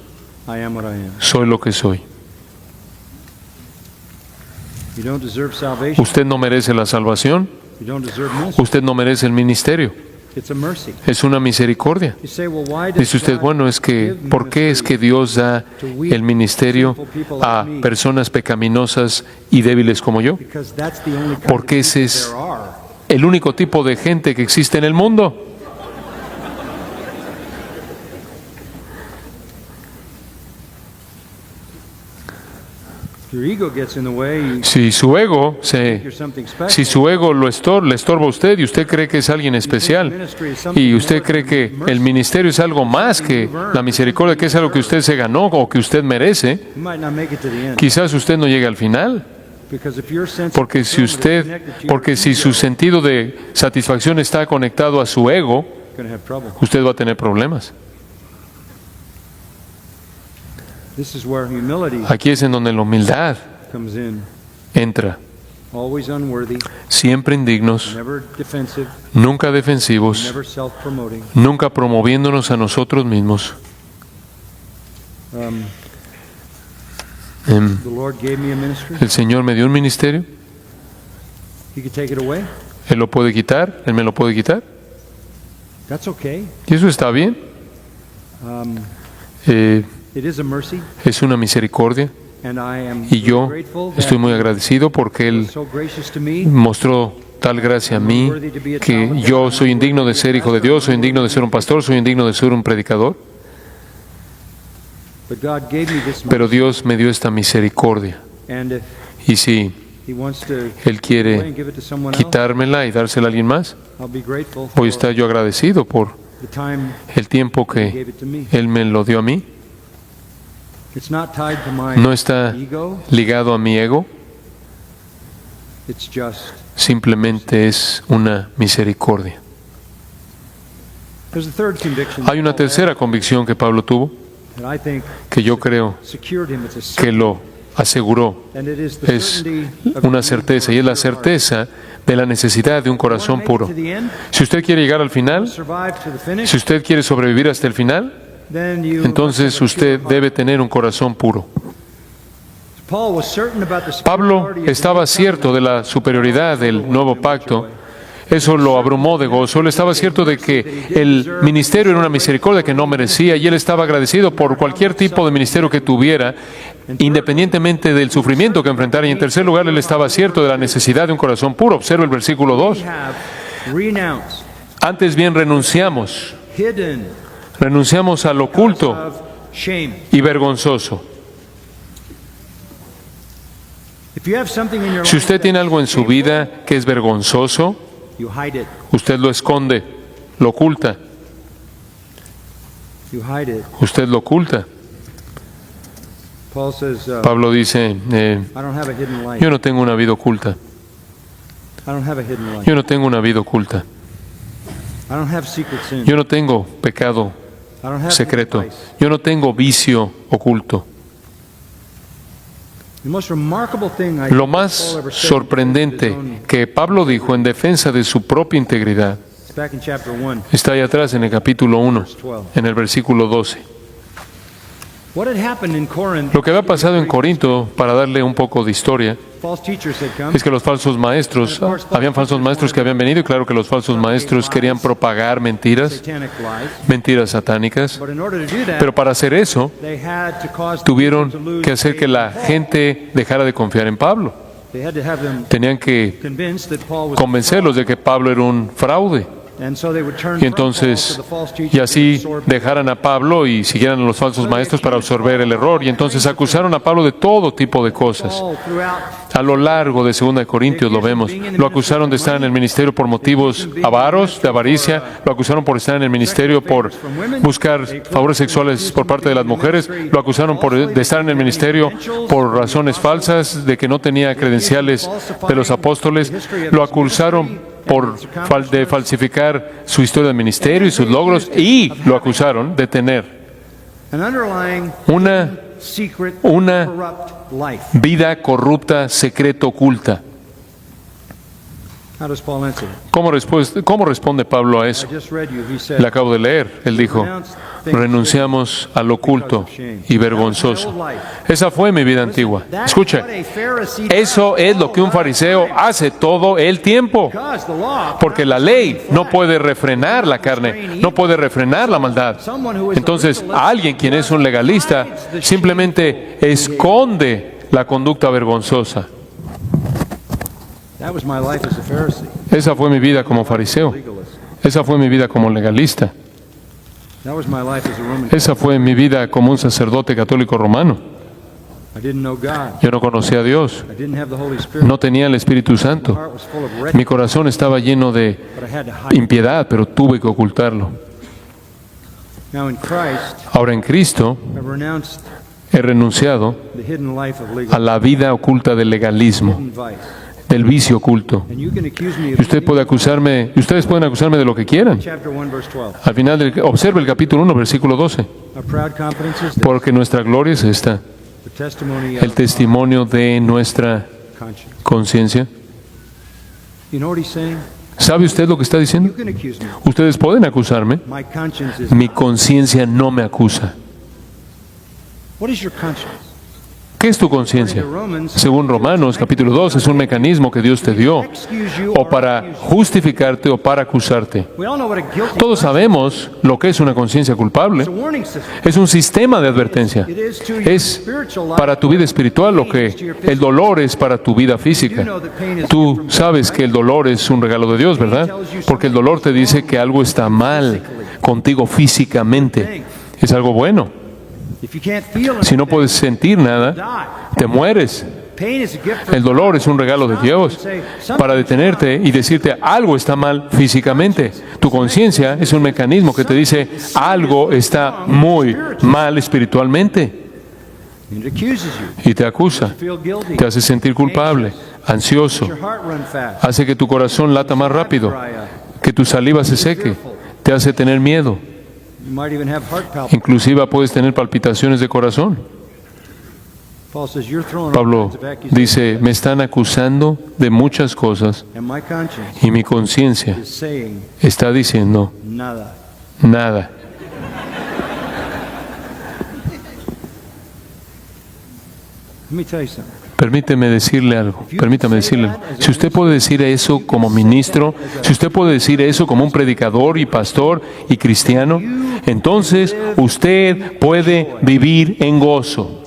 I am what I am. soy lo que soy. You don't deserve salvation. Usted no merece la salvación, You don't deserve mercy. usted no merece el ministerio. It's a mercy. Es una misericordia. You say, well, why does Dice usted, God bueno, es que, give ¿por qué es que Dios da el ministerio a personas pecaminosas y débiles como yo? Because that's the only kind Porque of ese people es there are. el único tipo de gente que existe en el mundo. Your ego gets in the way. You Si su ego think you're something special. si su ego le estorba a usted y usted cree que es alguien especial y usted cree que el ministerio es algo más que la misericordia, que es algo que usted se ganó o que usted merece, You might not make it to the end. quizás usted no llegue al final. Because if your sense of Porque si su sentido de satisfacción está conectado a su ego, you're going to have trouble. usted va a tener problemas. This is where humility Aquí es en donde la humildad comes in. entra. Always unworthy, Siempre indignos, never defensive, nunca defensivos, never self-promoting. nunca promoviéndonos a nosotros mismos. The Lord gave me a ministry. El Señor me dio un ministerio, He could take it away. Él lo puede quitar, Él me lo puede quitar. That's okay. Y eso está bien. It is a mercy, Es una misericordia. and I am Y yo grateful that estoy muy agradecido porque He Él was so gracious to me. mostró tal gracia a mí que yo soy indigno de ser hijo de Dios, soy indigno de ser un pastor, soy indigno de ser un predicador. But God gave me this Pero mercy, Dios me dio esta misericordia. and if Y si He wants to Él take it away quiere and give it to someone else, quitármela y dársela a alguien más, I'll be grateful voy a for estar yo agradecido por the time el tiempo He gave que it to me. Él me lo dio a mí. It's not tied to my No está ego. ligado a mi ego, It's just. simplemente es una misericordia. There's a third conviction Hay una tercera convicción que Pablo tuvo, that I think que yo creo secured him. It's a que certainty, lo aseguró. and it is the Es certainty of una a certeza, y es la pure heart. certeza de la necesidad de un corazón puro. Si usted quiere llegar al final, Survive to the finish, si usted quiere sobrevivir hasta el final, then you entonces must have a usted pure debe heart. tener un corazón puro. Paul was certain about the Pablo superiority of the estaba new cierto de la superioridad del nuevo pacto. Eso lo abrumó de gozo. Él estaba cierto de que el ministerio era una misericordia que no merecía, y él estaba agradecido por cualquier tipo de ministerio que tuviera, independientemente del sufrimiento que enfrentara. Y en tercer lugar, él estaba cierto de la necesidad de un corazón puro. Observa el versículo 2. We have renounced, Antes bien renunciamos al oculto of shame. y vergonzoso. Si usted tiene algo en su vida que es vergonzoso, usted lo esconde, lo oculta. Usted lo oculta. Pablo dice, yo no tengo una vida oculta. Yo no tengo una vida oculta. Yo no tengo pecado secreto. Yo no tengo vicio oculto. Lo más sorprendente que Pablo dijo en defensa de su propia integridad está ahí atrás en el capítulo 1, en el versículo 12. Lo que había pasado en Corinto, para darle un poco de historia, es que los falsos maestros, habían falsos maestros que habían venido, y claro que los falsos maestros querían propagar mentiras satánicas, pero para hacer eso, tuvieron que hacer que la gente dejara de confiar en Pablo. Tenían que convencerlos de que Pablo era un fraude. Y entonces, y así dejaran a Pablo y siguieran a los falsos maestros para absorber el error. Y entonces acusaron a Pablo de todo tipo de cosas. A lo largo de 2 Corintios lo vemos. Lo acusaron de estar en el ministerio por motivos avaros, de avaricia. Lo acusaron por estar en el ministerio por buscar favores sexuales por parte de las mujeres. Lo acusaron de estar en el ministerio por razones falsas, de que no tenía credenciales de los apóstoles. Lo acusaron de falsificar su historia de ministerio y sus logros, y lo acusaron de tener una vida corrupta, secreta, oculta. ¿Cómo responde Pablo a eso? Le acabo de leer. Él dijo, renunciamos al oculto y vergonzoso. Esa fue mi vida antigua. Escuche, eso es lo que un fariseo hace todo el tiempo. Porque la ley no puede refrenar la carne, no puede refrenar la maldad. Entonces, alguien quien es un legalista simplemente esconde la conducta vergonzosa. Esa fue mi vida como fariseo. Esa fue mi vida como legalista. Esa fue mi vida como un sacerdote católico romano. Yo no conocía a Dios. No tenía el Espíritu Santo. Mi corazón estaba lleno de impiedad, pero tuve que ocultarlo. Ahora en Cristo he renunciado a la vida oculta del legalismo, del vicio oculto. Y ustedes pueden acusarme de lo que quieran. Al final, observe el capítulo 1, versículo 12. Porque nuestra gloria es esta, el testimonio de nuestra conciencia. ¿Sabe usted lo que está diciendo? Ustedes pueden acusarme. Mi conciencia no me acusa. ¿Qué es tu conciencia? Según Romanos capítulo 2, es un mecanismo que Dios te dio, o para justificarte o para acusarte. Todos sabemos lo que es una conciencia culpable. Es un sistema de advertencia. Es para tu vida espiritual lo que el dolor es para tu vida física. Tú sabes que el dolor es un regalo de Dios, ¿verdad? Porque el dolor te dice que algo está mal contigo físicamente. Es algo bueno. Si no puedes sentir nada, te mueres. El dolor es un regalo de Dios para detenerte y decirte algo está mal físicamente. Tu conciencia es un mecanismo que te dice algo está muy mal espiritualmente. Y te acusa, te hace sentir culpable, ansioso, hace que tu corazón lata más rápido, que tu saliva se seque, te hace tener miedo. Inclusive puedes tener palpitaciones de corazón. Pablo dice, me están acusando de muchas cosas y mi conciencia está diciendo nada. Permítame decirle algo. Si usted puede decir eso como ministro, si usted puede decir eso como un predicador y pastor y cristiano, entonces usted puede vivir en gozo.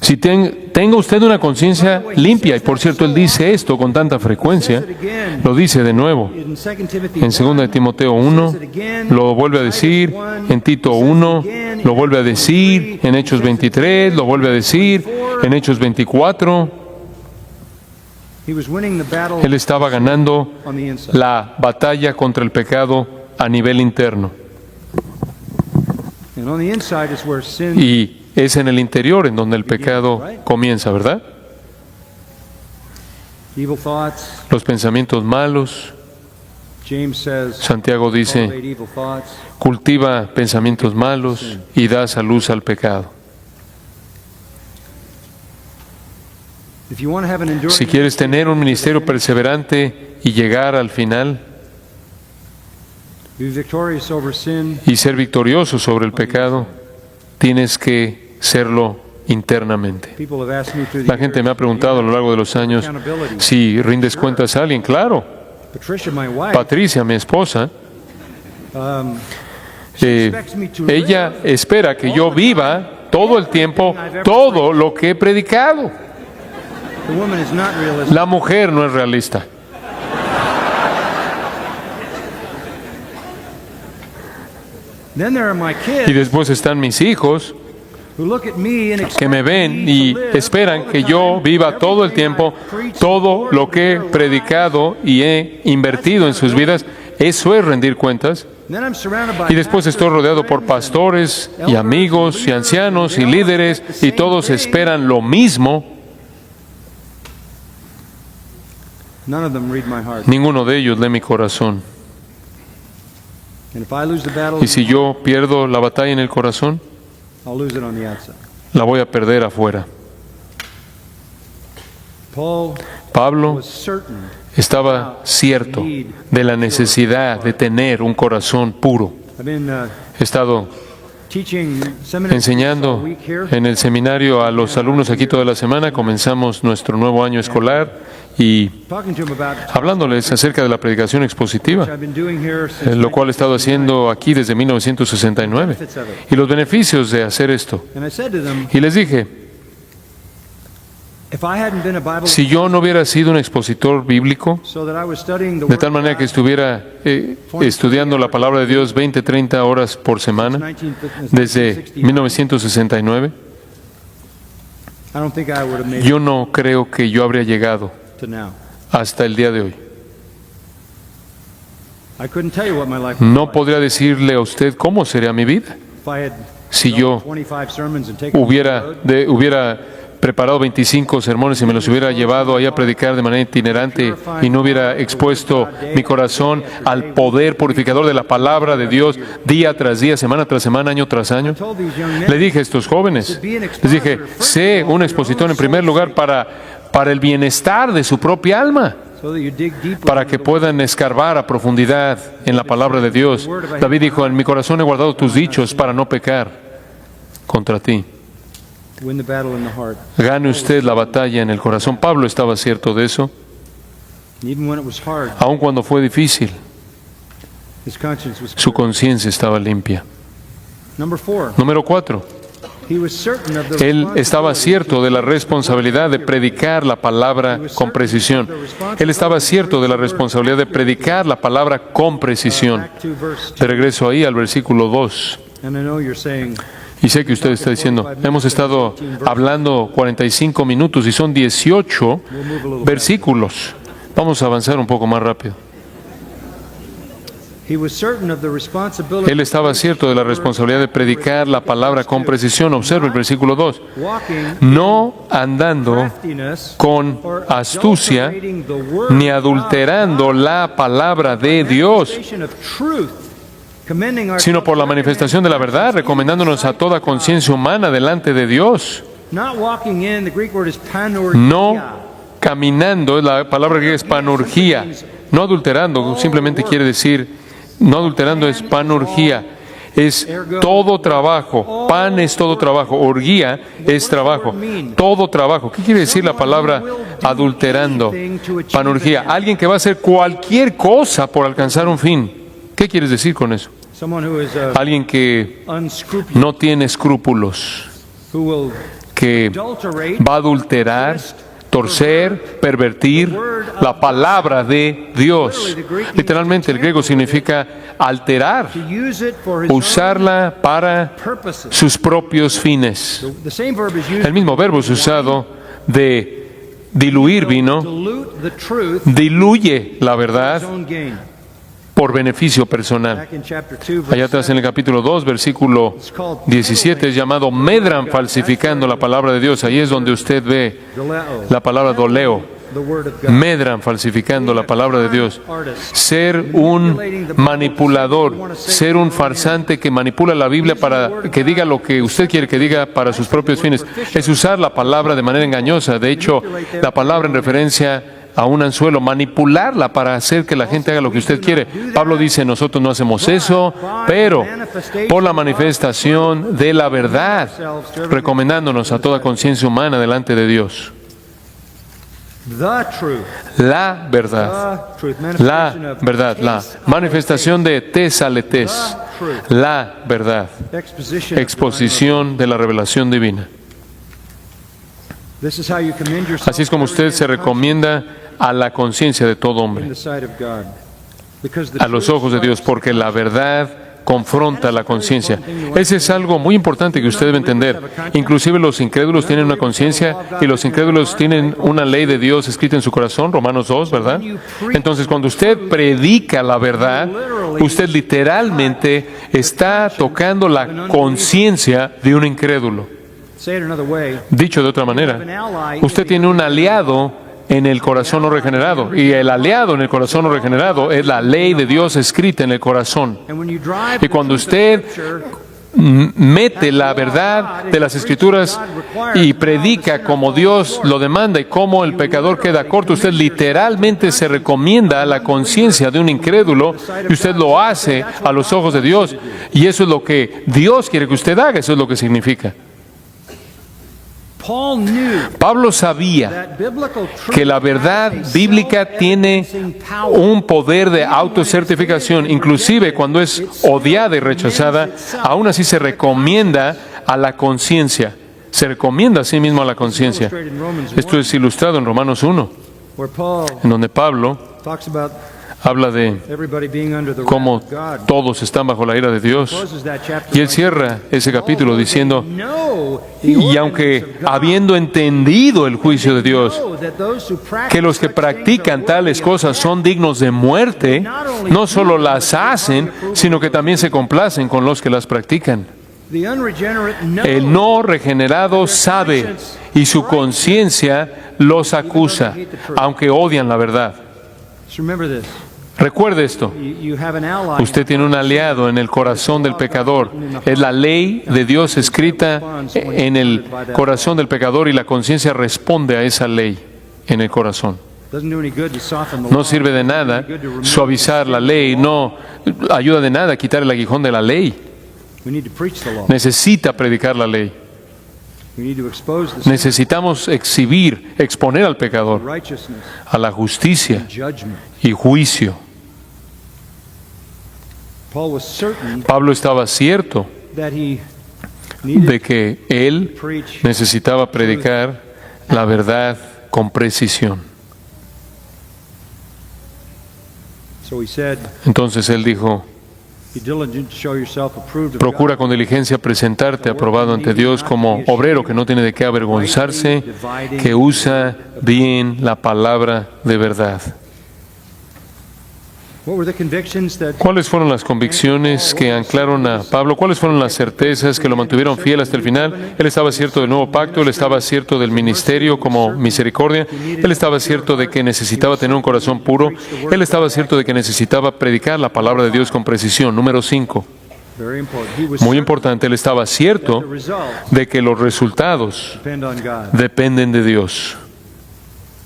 Si tenga usted una conciencia limpia, y por cierto, él dice esto con tanta frecuencia, lo dice de nuevo. En 2 Timoteo 1, lo vuelve a decir, en Tito 1, lo vuelve a decir, en Hechos 23, lo vuelve a decir, en Hechos 24. Él estaba ganando la batalla contra el pecado a nivel interno. Y es en el interior en donde el pecado comienza, ¿verdad? Los pensamientos malos. Santiago dice, cultiva pensamientos malos y das a luz al pecado. Si quieres tener un ministerio perseverante y llegar al final y ser victorioso sobre el pecado, tienes que serlo internamente. La gente me ha preguntado a lo largo de los años si rindes cuentas a alguien. Claro, Patricia, mi esposa, ella espera que yo viva todo el tiempo todo lo que he predicado. La mujer no es realista. Y después están mis hijos que me ven y esperan que yo viva todo el tiempo todo lo que he predicado y he invertido en sus vidas. Eso es rendir cuentas. Y después estoy rodeado por pastores y amigos y ancianos y líderes y todos esperan lo mismo. Ninguno de ellos lee mi corazón. Y si yo pierdo la batalla en el corazón, la voy a perder afuera. Pablo estaba cierto de la necesidad de tener un corazón puro. He estado enseñando en el seminario a los alumnos aquí toda la semana. Comenzamos nuestro nuevo año escolar y hablándoles acerca de la predicación expositiva, lo cual he estado haciendo aquí desde 1969, y los beneficios de hacer esto. Y les dije, si yo no hubiera sido un expositor bíblico, de tal manera que estuviera estudiando la palabra de Dios 20, 30 horas por semana, desde 1969, yo no creo que yo habría llegado hasta el día de hoy. No podría decirle a usted cómo sería mi vida si yo hubiera preparado 25 sermones y me los hubiera llevado ahí a predicar de manera itinerante y no hubiera expuesto mi corazón al poder purificador de la palabra de Dios día tras día, semana tras semana, año tras año. Le dije a estos jóvenes, les dije, sé un expositor en primer lugar para el bienestar de su propia alma, para que puedan escarbar a profundidad en la palabra de Dios. David dijo, en mi corazón he guardado tus dichos para no pecar contra ti. Gane usted la batalla en el corazón. Pablo estaba cierto de eso. Aun cuando fue difícil, su conciencia estaba limpia. Número 4. Él estaba cierto de la responsabilidad de predicar la palabra con precisión. Él estaba cierto de la responsabilidad de predicar la palabra con precisión. De regreso ahí al versículo 2. Y sé que usted está diciendo, hemos estado hablando 45 minutos y son 18 versículos. Vamos a avanzar un poco más rápido. Él estaba cierto de la responsabilidad de predicar la palabra con precisión. Observe el versículo 2. No andando con astucia ni adulterando la palabra de Dios, sino por la manifestación de la verdad, recomendándonos a toda conciencia humana delante de Dios. No caminando, la palabra griega es panurgía. No adulterando, simplemente quiere decir, no adulterando es panurgía. Es todo trabajo. Pan es todo trabajo. Orgía es trabajo. Todo trabajo. ¿Qué quiere decir la palabra adulterando? Panurgía. Alguien que va a hacer cualquier cosa por alcanzar un fin. ¿Qué quieres decir con eso? Alguien que no tiene escrúpulos, que va a adulterar, torcer, pervertir la palabra de Dios. Literalmente el griego significa alterar, usarla para sus propios fines. El mismo verbo es usado de diluir vino, diluye la verdad por beneficio personal. Allá atrás en el capítulo 2, versículo 17, es llamado medran falsificando la palabra de Dios. Ahí es donde usted ve la palabra doleo. Medran falsificando la palabra de Dios. Ser un manipulador, ser un farsante que manipula la Biblia para que diga lo que usted quiere que diga para sus propios fines, es usar la palabra de manera engañosa. De hecho, la palabra en referencia a un anzuelo, manipularla para hacer que la gente haga lo que usted quiere. Pablo dice, nosotros no hacemos eso, pero por la manifestación de la verdad, recomendándonos a toda conciencia humana delante de Dios. La verdad, la manifestación de tesaletes, la verdad, exposición de la revelación divina. Así es como usted se recomienda a la conciencia de todo hombre, a los ojos de Dios, porque la verdad confronta la conciencia. Ese es algo muy importante que usted debe entender. Inclusive los incrédulos tienen una conciencia y los incrédulos tienen una ley de Dios escrita en su corazón, Romanos 2, ¿verdad? Entonces, cuando usted predica la verdad, usted literalmente está tocando la conciencia de un incrédulo. Dicho de otra manera, usted tiene un aliado en el corazón no regenerado, y el aliado en el corazón no regenerado es la ley de Dios escrita en el corazón. Y cuando usted mete la verdad de las Escrituras y predica como Dios lo demanda y como el pecador queda corto, usted literalmente se recomienda a la conciencia de un incrédulo y usted lo hace a los ojos de Dios. Y eso es lo que Dios quiere que usted haga, eso es lo que significa. Pablo sabía que la verdad bíblica tiene un poder de autocertificación, inclusive cuando es odiada y rechazada, aún así se recomienda a la conciencia, se recomienda a sí mismo a la conciencia. Esto es ilustrado en Romanos 1, en donde Pablo habla de cómo todos están bajo la ira de Dios. Y él cierra ese capítulo diciendo, y aunque habiendo entendido el juicio de Dios, que los que practican tales cosas son dignos de muerte, no solo las hacen, sino que también se complacen con los que las practican. El no regenerado sabe y su conciencia los acusa, aunque odian la verdad. Recuerde esto, usted tiene un aliado en el corazón del pecador. Es la ley de Dios escrita en el corazón del pecador y la conciencia responde a esa ley en el corazón. No sirve de nada suavizar la ley, no ayuda de nada quitar el aguijón de la ley. Necesita predicar la ley. Necesitamos exponer al pecador a la justicia y juicio. Pablo estaba cierto de que él necesitaba predicar la verdad con precisión. Entonces él dijo, procura con diligencia presentarte aprobado ante Dios como obrero que no tiene de qué avergonzarse, que usa bien la palabra de verdad. ¿Cuáles fueron las convicciones que anclaron a Pablo? ¿Cuáles fueron las certezas que lo mantuvieron fiel hasta el final? Él estaba cierto del nuevo pacto, él estaba cierto del ministerio como misericordia, él estaba cierto de que necesitaba tener un corazón puro, él estaba cierto de que necesitaba predicar la palabra de Dios con precisión. Número 5. Muy importante, él estaba cierto de que los resultados dependen de Dios.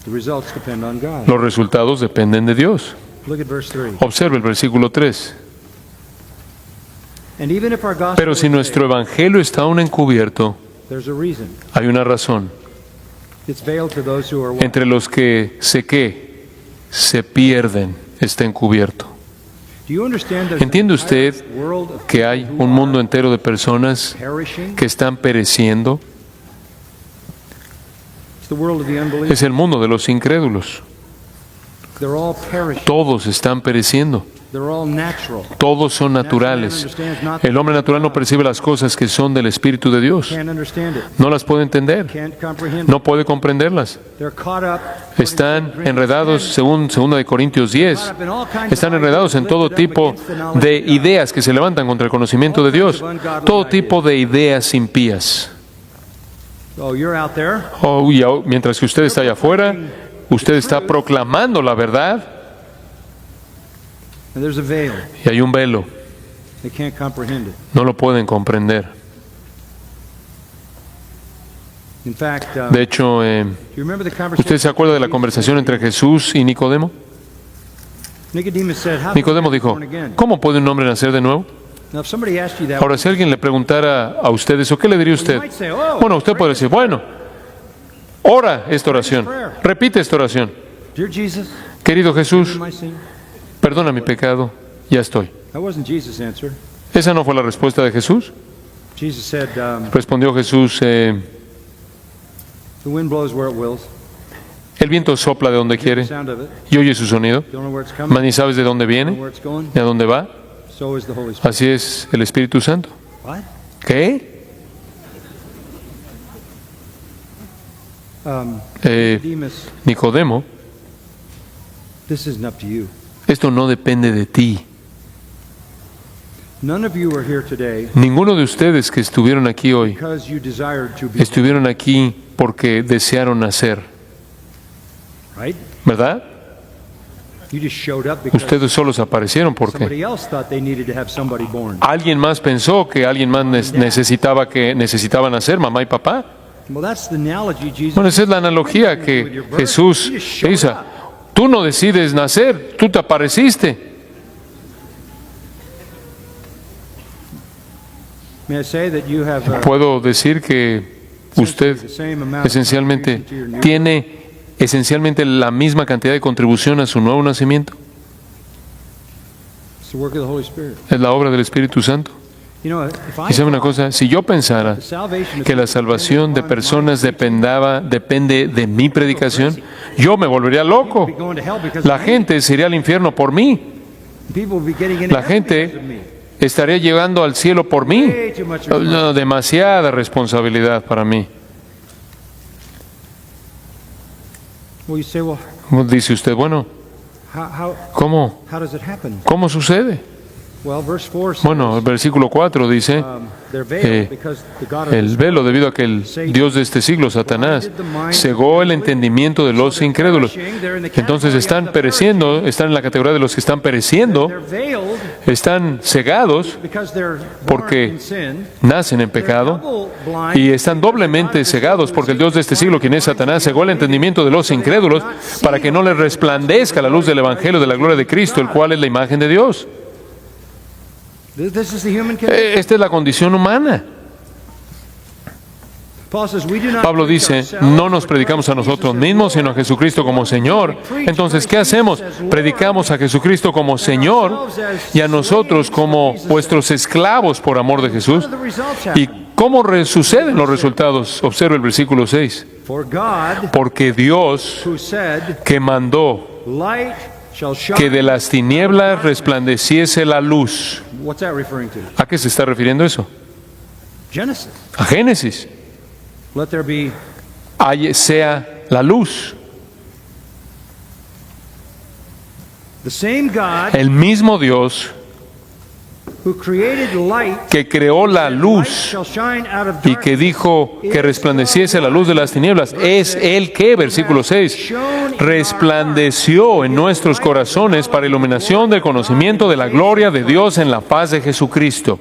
Los resultados dependen de Dios. Observe el versículo 3. Pero si nuestro evangelio está aún encubierto, hay una razón. Entre los que se pierden, está encubierto. ¿Entiende usted que hay un mundo entero de personas que están pereciendo? Es el mundo de los incrédulos. Todos están pereciendo. Todos son naturales. El hombre natural no percibe las cosas que son del Espíritu de Dios. No las puede entender. No puede comprenderlas. Están enredados, según 2 Corintios 10, están enredados en todo tipo de ideas que se levantan contra el conocimiento de Dios. Todo tipo de ideas impías. Mientras que usted está allá afuera, usted está proclamando la verdad. Y hay un velo. No lo pueden comprender. De hecho, ¿usted se acuerda de la conversación entre Jesús y Nicodemo? Nicodemo dijo, ¿cómo puede un hombre nacer de nuevo? Ahora, si alguien le preguntara a usted eso, ¿qué le diría usted? Bueno, usted puede decir, bueno, ora esta oración, repite esta oración. Querido Jesús, perdona mi pecado, ya estoy. Esa no fue la respuesta de Jesús. Respondió Jesús, el viento sopla de donde quiere y oye su sonido, mas ni sabes de dónde viene ni a dónde va. Así es el Espíritu Santo. ¿Qué? Nicodemo, esto no depende de ti. Ninguno de ustedes que estuvieron aquí hoy estuvieron aquí porque desearon nacer, ¿verdad? Ustedes solos aparecieron porque alguien más pensó que alguien más necesitaba nacer, mamá y papá. Bueno, esa es la analogía que Jesús hizo. Tú no decides nacer, tú te apareciste. Puedo decir que usted esencialmente tiene la misma cantidad de contribución a su nuevo nacimiento. Es la obra del Espíritu Santo. Y sabe una cosa, si yo pensara que la salvación de personas depende de mi predicación, yo me volvería loco. La gente se iría al infierno por mí. La gente estaría llegando al cielo por mí. No, demasiada responsabilidad para mí. Dice usted, bueno, ¿cómo sucede? Bueno, el versículo 4 dice, el velo, debido a que el Dios de este siglo, Satanás, cegó el entendimiento de los incrédulos. Entonces están pereciendo, están en la categoría de los que están pereciendo, están cegados porque nacen en pecado y están doblemente cegados porque el Dios de este siglo, quien es Satanás, cegó el entendimiento de los incrédulos para que no les resplandezca la luz del Evangelio de la gloria de Cristo, el cual es la imagen de Dios. Esta es la condición humana. Pablo dice, no nos predicamos a nosotros mismos, sino a Jesucristo como Señor. Entonces, ¿qué hacemos? Predicamos a Jesucristo como Señor y a nosotros como vuestros esclavos por amor de Jesús. ¿Y cómo suceden los resultados? Observa el versículo 6. Porque Dios, que mandó que de las tinieblas resplandeciese la luz. ¿A qué se está refiriendo eso? A Génesis. Sea la luz. El mismo Dios que creó la luz y que dijo que resplandeciese la luz de las tinieblas, es el que, versículo 6, resplandeció en nuestros corazones para iluminación del conocimiento de la gloria de Dios en la faz de Jesucristo.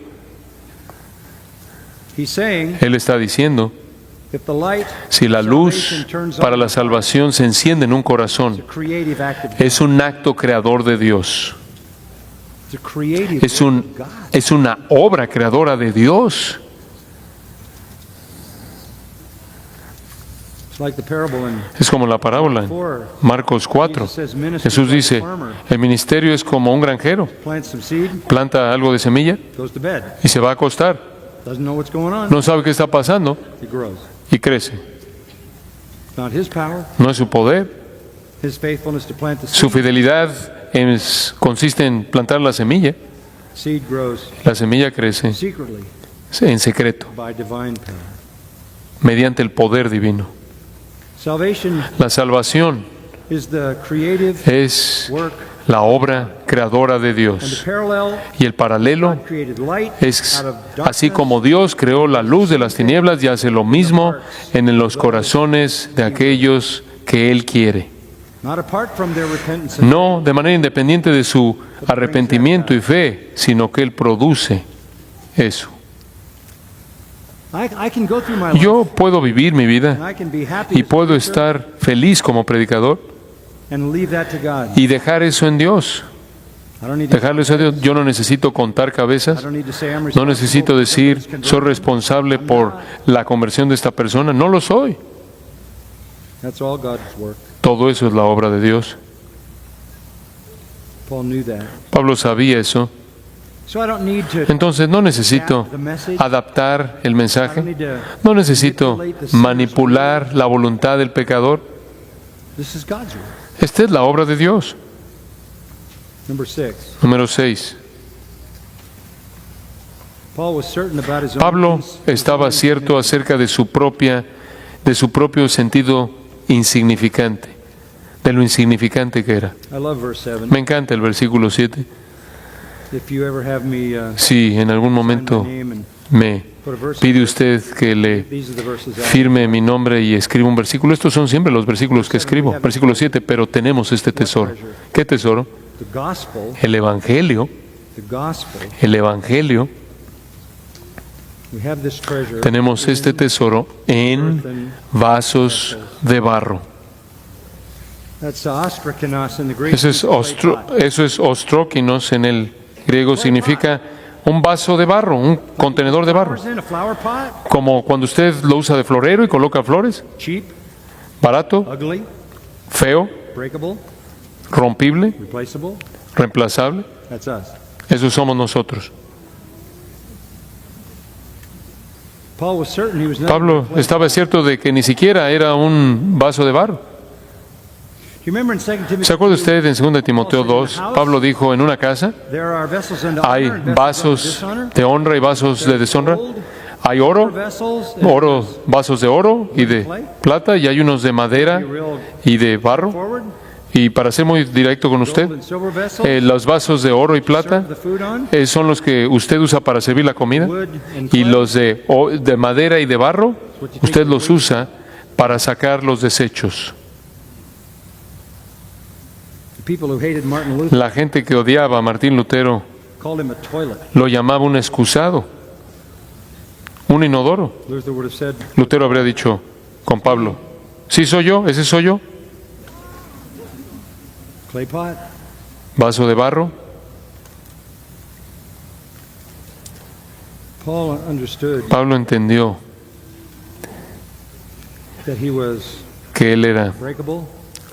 Él está diciendo, si la luz para la salvación se enciende en un corazón, es un acto creador de Dios. Es una obra creadora de Dios. Es como la parábola en Marcos 4. Jesús dice, el ministerio es como un granjero. Planta algo de semilla y se va a acostar. No sabe qué está pasando y crece. not his power. No es su poder. His faithfulness to plant the Su seed. fidelidad consiste en plantar la semilla. Seed grows La semilla crece secretly en secreto, by divine power. mediante el poder divino. Salvation La salvación is the creative es work, la obra creadora de and the Dios. parallel, Y el paralelo God created light es out of así darkness. como Dios creó la luz de las tinieblas y hace lo mismo en los corazones de aquellos que Él quiere. Not apart from their repentance and No de manera independiente de su arrepentimiento y fe, sino que Él produce eso. I can go through my life Yo puedo vivir mi and vida I can be happy y as a puedo preacher estar feliz como predicador and leave that to God. y dejar eso en Dios. I don't need to, Dejarlo eso a Dios. Yo no necesito contar I cabezas. don't need to say I'm No responsible necesito for decir, somebody's soy conversion. responsable por la conversión de esta persona. No lo soy. That's all God's work. Todo eso es la obra de Dios. Paul knew that. Pablo sabía eso. So I don't need to Entonces no necesito adapt the message. adaptar el I don't mensaje. need to No necesito manipulate the sinner's manipular la voluntad del pecador. will. This is God's work. Esta es la obra de Dios. Number 6. Número 6. Paul was certain about his own Pablo peace, estaba cierto acerca de su propio sentido insignificante, de lo insignificante que era. I love verse 7. Me encanta el versículo 7. If you ever have me Si en algún sign momento my name and me put a verse pide in usted que le these are the verses I firme mi nombre y escriba un versículo, estos son siempre los versículos que escribo. Versículo 7, pero tenemos este tesoro. ¿Qué tesoro? the gospel, El Evangelio. the gospel. El Evangelio. We have this treasure. Tenemos este tesoro en vasos de barro. That's ostrakinos in the Greek. Eso es ostróquinos en el griego, significa un vaso de barro, un contenedor de barro. Flowers in a flower pot. Como cuando usted lo usa de florero y coloca flores, Cheap, barato, ugly, feo, breakable, rompible, replaceable. reemplazable. That's us. Eso somos nosotros. Paul was certain he was not Pablo replaceable. estaba cierto de que ni siquiera era un vaso de barro. You remember in 2 Timothy ¿Se acuerda 2, usted en 2 Timoteo 2? Pablo dijo, en una casa there are vessels unto hay honor and vessels unto vasos dishonor. de honra y vasos de deshonra. Hay oro, Vessels, vasos de oro y de plata, y hay unos de madera y de barro. forward, Y para ser muy directo con usted, gold and silver vessels, los vasos de oro y plata serve the food on, son los que usted usa para servir la comida, wood and y clay, los de madera y de barro, usted los usa para sacar los desechos. the people who hated Martin Luther La gente que odiaba a Martín Lutero called him a toilet. lo llamaba un excusado, un inodoro. Luther would have said, Lutero habría dicho con Pablo, ¿sí soy yo? ¿Ese soy yo? clay pot. Vaso de barro. Paul understood Pablo entendió that he was que él era breakable,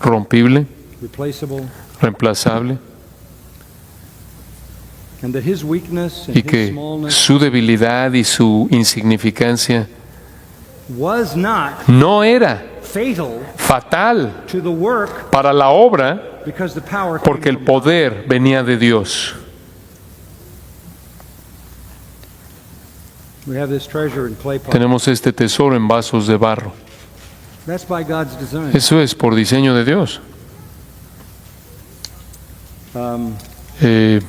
rompible, replaceable, reemplazable, and that his weakness and y his que smallness su debilidad y su insignificancia was not no era fatal fatal to the work para la obra, because the power came porque el from God. poder venía de Dios. We have this treasure in clay pot. Tenemos este tesoro en vasos de barro. That's by God's design. Eso es por diseño de Dios. Um, Eh,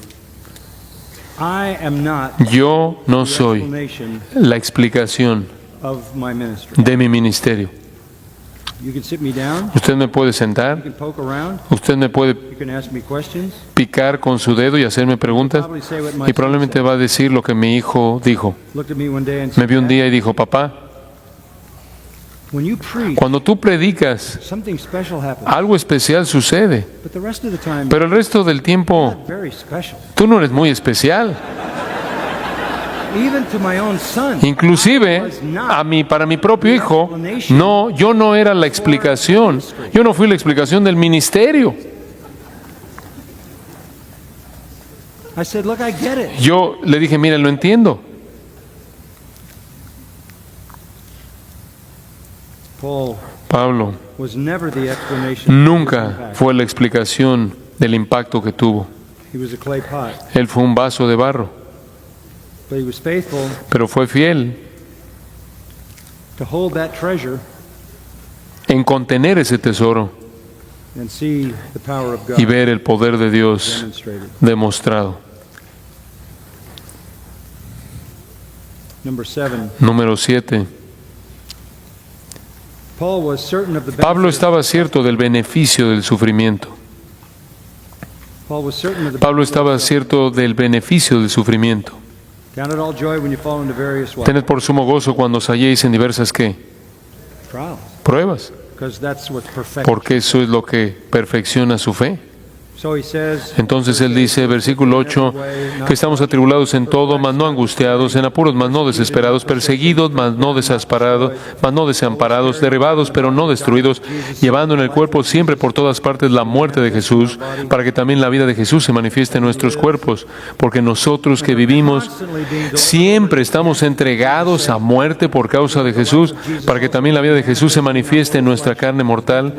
I am not yo no the soy explanation la explicación of my ministry. de mi ministerio. You can sit me down, Usted me puede you sentar, can poke around, usted me puede you can ask me questions. picar con su dedo y hacerme preguntas, Probably say what my y probablemente son va a decir lo que mi hijo dijo. said. Looked at me one day and Me said, vio un día y dijo, papá, when you preach, cuando tú predicas, something special happens. algo especial sucede, But the rest of the time, pero el resto del tiempo not very special. tú no eres muy especial. Even to my own son, Inclusive, para mi propio hijo, no, yo no era la explicación. Yo no fui la explicación del ministerio. I said, look, I get it. Yo le dije, mira, lo entiendo. Paul Pablo was never the explanation of his nunca impact. fue la explicación del impacto que tuvo. He was a clay pot, Él fue un vaso de barro, but he was faithful pero fue fiel to hold that treasure en contener ese tesoro and see the power of God y ver el poder de Dios demonstrated. demostrado. Number 7. Número 7. Paul was certain of the Pablo benefit. estaba cierto del beneficio del sufrimiento. Paul was certain of the Pablo benefit estaba of cierto del beneficio del sufrimiento. Count it all joy when you fall into various what? Tened por sumo gozo cuando os halléis en diversas ¿qué? Trials, Pruebas, because that's what's perfect. porque eso es lo que perfecciona su fe. So he says, Entonces él dice, versículo 8, que estamos atribulados en todo, mas no angustiados, en apuros, mas no desesperados, perseguidos, mas no desamparados, derribados, pero no destruidos, llevando en el cuerpo siempre por todas partes la muerte de Jesús, para que también la vida de Jesús se manifieste en nuestros cuerpos, porque nosotros que vivimos siempre estamos entregados a muerte por causa de Jesús, para que también la vida de Jesús se manifieste en nuestra carne mortal,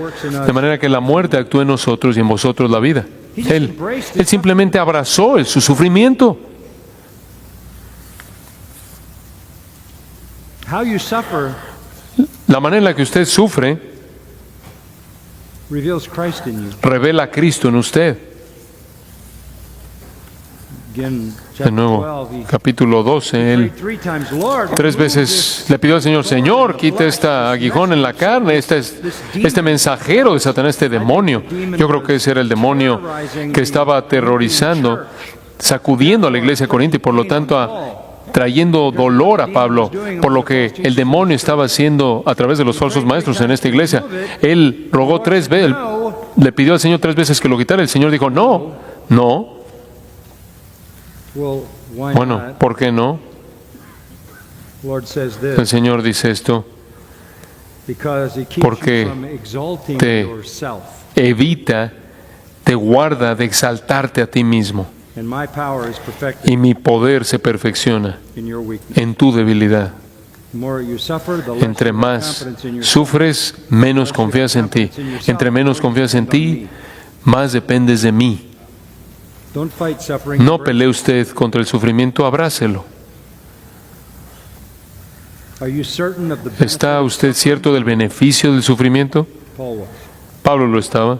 de manera que la muerte actúe en nosotros y en vosotros la vida. Él simplemente abrazó su sufrimiento. how you suffer La manera en la que usted sufre reveals Christ in you. revela a Cristo en usted. Again, De chapter nuevo, 12, he capítulo 12, él prayed 3 times, Lord, 3 remove veces le pidió al Señor, Señor, quita este aguijón en la carne, este mensajero de Satanás, este demonio. Yo creo que ese era el demonio que estaba aterrorizando, sacudiendo a la iglesia de Corinto y por lo tanto trayendo dolor a Pablo por lo que el demonio estaba haciendo a través de los falsos maestros en esta iglesia. Él rogó 3 veces, le pidió al Señor 3 veces que lo quitara. El Señor dijo, no. well, why Bueno, not? ¿por qué no? Lord says El this, Señor dice esto, because he keeps porque you from exalting te- yourself, evita, te guarda de exaltarte a ti mismo, and my power is perfected y mi poder se perfecciona in your weakness. en tu debilidad. The more you suffer, the less Entre you have más confidence in yourself. sufres, menos confías en ti. Entre menos confías en ti, más dependes de mí. Don't fight suffering. No pelee usted contra el sufrimiento, abrácelo. Are you certain of the benefit? ¿Está usted cierto del beneficio del sufrimiento? Paul was. Pablo lo estaba.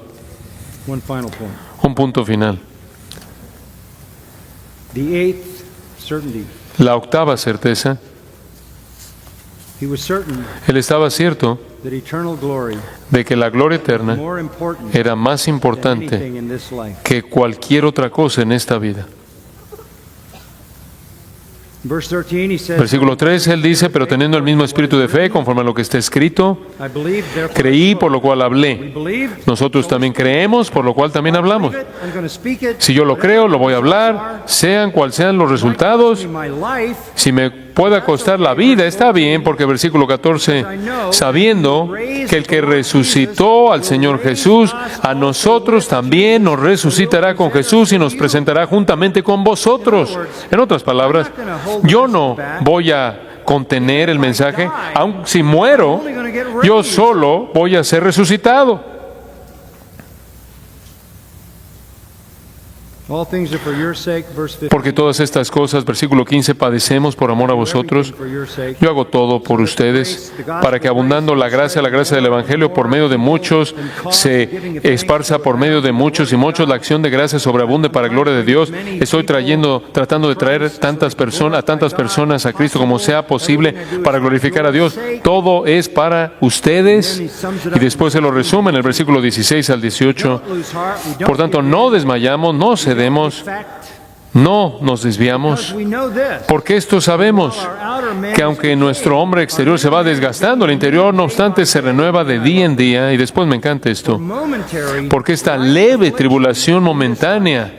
One final point. Un punto final. The eighth certainty. La octava certeza, He was certain él estaba cierto that eternal glory de que la gloria is eterna more important era más than importante anything in this life. que cualquier otra cosa en esta vida. Verse 13, he says, Versículo 3, él dice, pero teniendo el mismo espíritu de fe, conforme a lo que está escrito, I believe, therefore, creí, por lo cual we hablé. believe. Nosotros también creemos, por lo cual también hablamos. I'm going to speak it. Si yo lo creo, lo voy a hablar, sean cuales sean los resultados. My life, Si me pueda costar la vida, está bien, porque versículo 14, sabiendo que el que resucitó al Señor Jesús, a nosotros también nos resucitará con Jesús y nos presentará juntamente con vosotros. En otras palabras, yo no voy a contener el mensaje, aun si muero, yo solo voy a ser resucitado. all things are for your sake. Verse 15. Porque todas estas cosas, versículo 15, padecemos por amor a vosotros. For your sake. Yo hago todo por ustedes, para que abundando la gracia del Evangelio por medio de muchos, se esparza por medio de muchos y muchos, la acción de gracia sobreabunde para gloria de Dios. Estoy tratando de traer a tantas personas a Cristo como sea posible para glorificar a Dios. Todo es para ustedes. Y después se lo resume en el versículo 16 al 18. Lose heart. We don't Por tanto, no desmayamos, no cedemos, no nos desviamos. we know this. Porque esto sabemos, que aunque nuestro hombre exterior se va desgastando, el interior, no obstante, se renueva de día en día. Y después me encanta esto, Momentary porque esta leve tribulación momentánea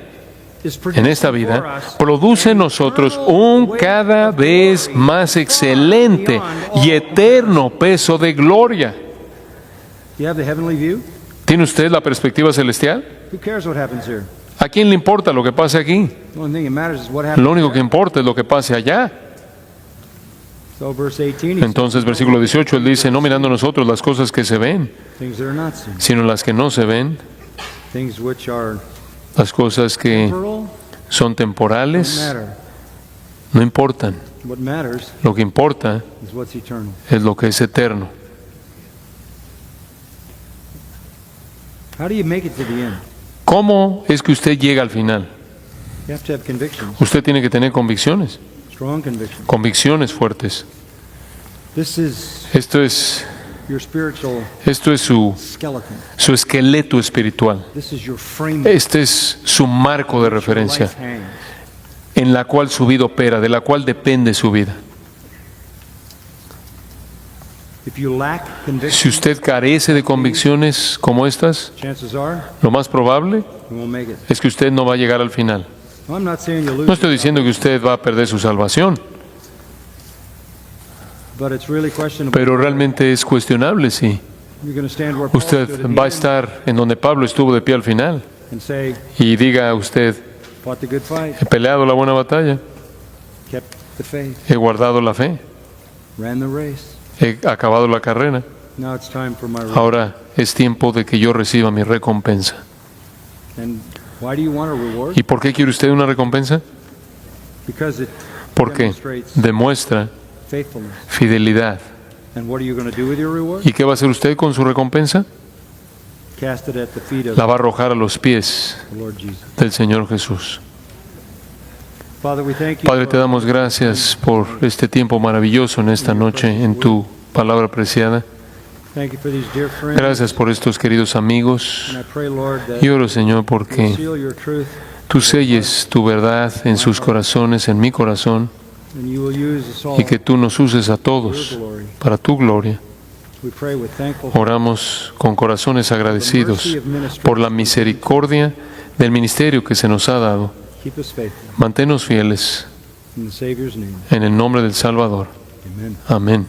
is en esta vida produce en nosotros un cada vez más excelente y eterno peso de gloria. You have the heavenly view? ¿Tiene usted la perspectiva celestial? Who cares what happens here? ¿A quién le importa lo que pase aquí? The only thing that matters is what happens. Lo único que importa es lo que pase allá. So verse 18, he says, Entonces, versículo 18, él dice, no mirando nosotros las cosas que se ven, things that are not seen, sino las que no se ven, things which are las cosas que temporal, son don't temporales, matter. no importan. What matters Lo que importa is what's eternal. es lo que es eterno. How do you make it to the end? ¿Cómo es que usted llega al final? You have to have convictions, Usted tiene que tener convicciones, strong convictions. convicciones fuertes. This is Esto es su skeleton. esqueleto espiritual. This is your framework. Este es su marco de referencia Life hangs. en la cual su vida opera, de la cual depende su vida. If you lack Si conviction, usted carece de convicciones como estas, chances are lo más probable you won't make it. es que usted no va a llegar al final. I'm not saying you No lose, estoy diciendo que usted va a perder su salvación, but it's really questionable. pero realmente es cuestionable si You're going to stand where Paul usted stood at the va a end estar en donde Pablo estuvo de pie al final and say, y diga a usted, fought the good fight, he peleado la buena batalla, kept the faith, he guardado la fe, ran the race. he acabado la carrera. Now it's time for my reward. Ahora es tiempo de que yo reciba mi recompensa. And why do you want a reward? ¿Y por qué quiere usted una recompensa? Because it Porque demonstrates demuestra faithfulness. fidelidad. And what are you going to do with your reward? ¿Y qué va a hacer usted con su recompensa? Cast it at the feet of La va a arrojar a los pies the Lord Jesus. del Señor Jesús. Father, we thank you Padre, te for damos gracias por este tiempo maravilloso en esta noche, en tu palabra preciada. thank you for these dear friends. Gracias por estos queridos amigos. And I pray, Lord, that Y oro, Señor, you'll porque seal your truth tú selles tu verdad en sus corazones, en mi corazón, and you will use us all y que tú nos uses a for your todos glory. para tu gloria. We pray with thankful Oramos con corazones agradecidos por la misericordia del ministerio que se nos ha dado. keep us faithful. Manténnos fieles In the Savior's name. en el nombre del Salvador. Amen. Amén.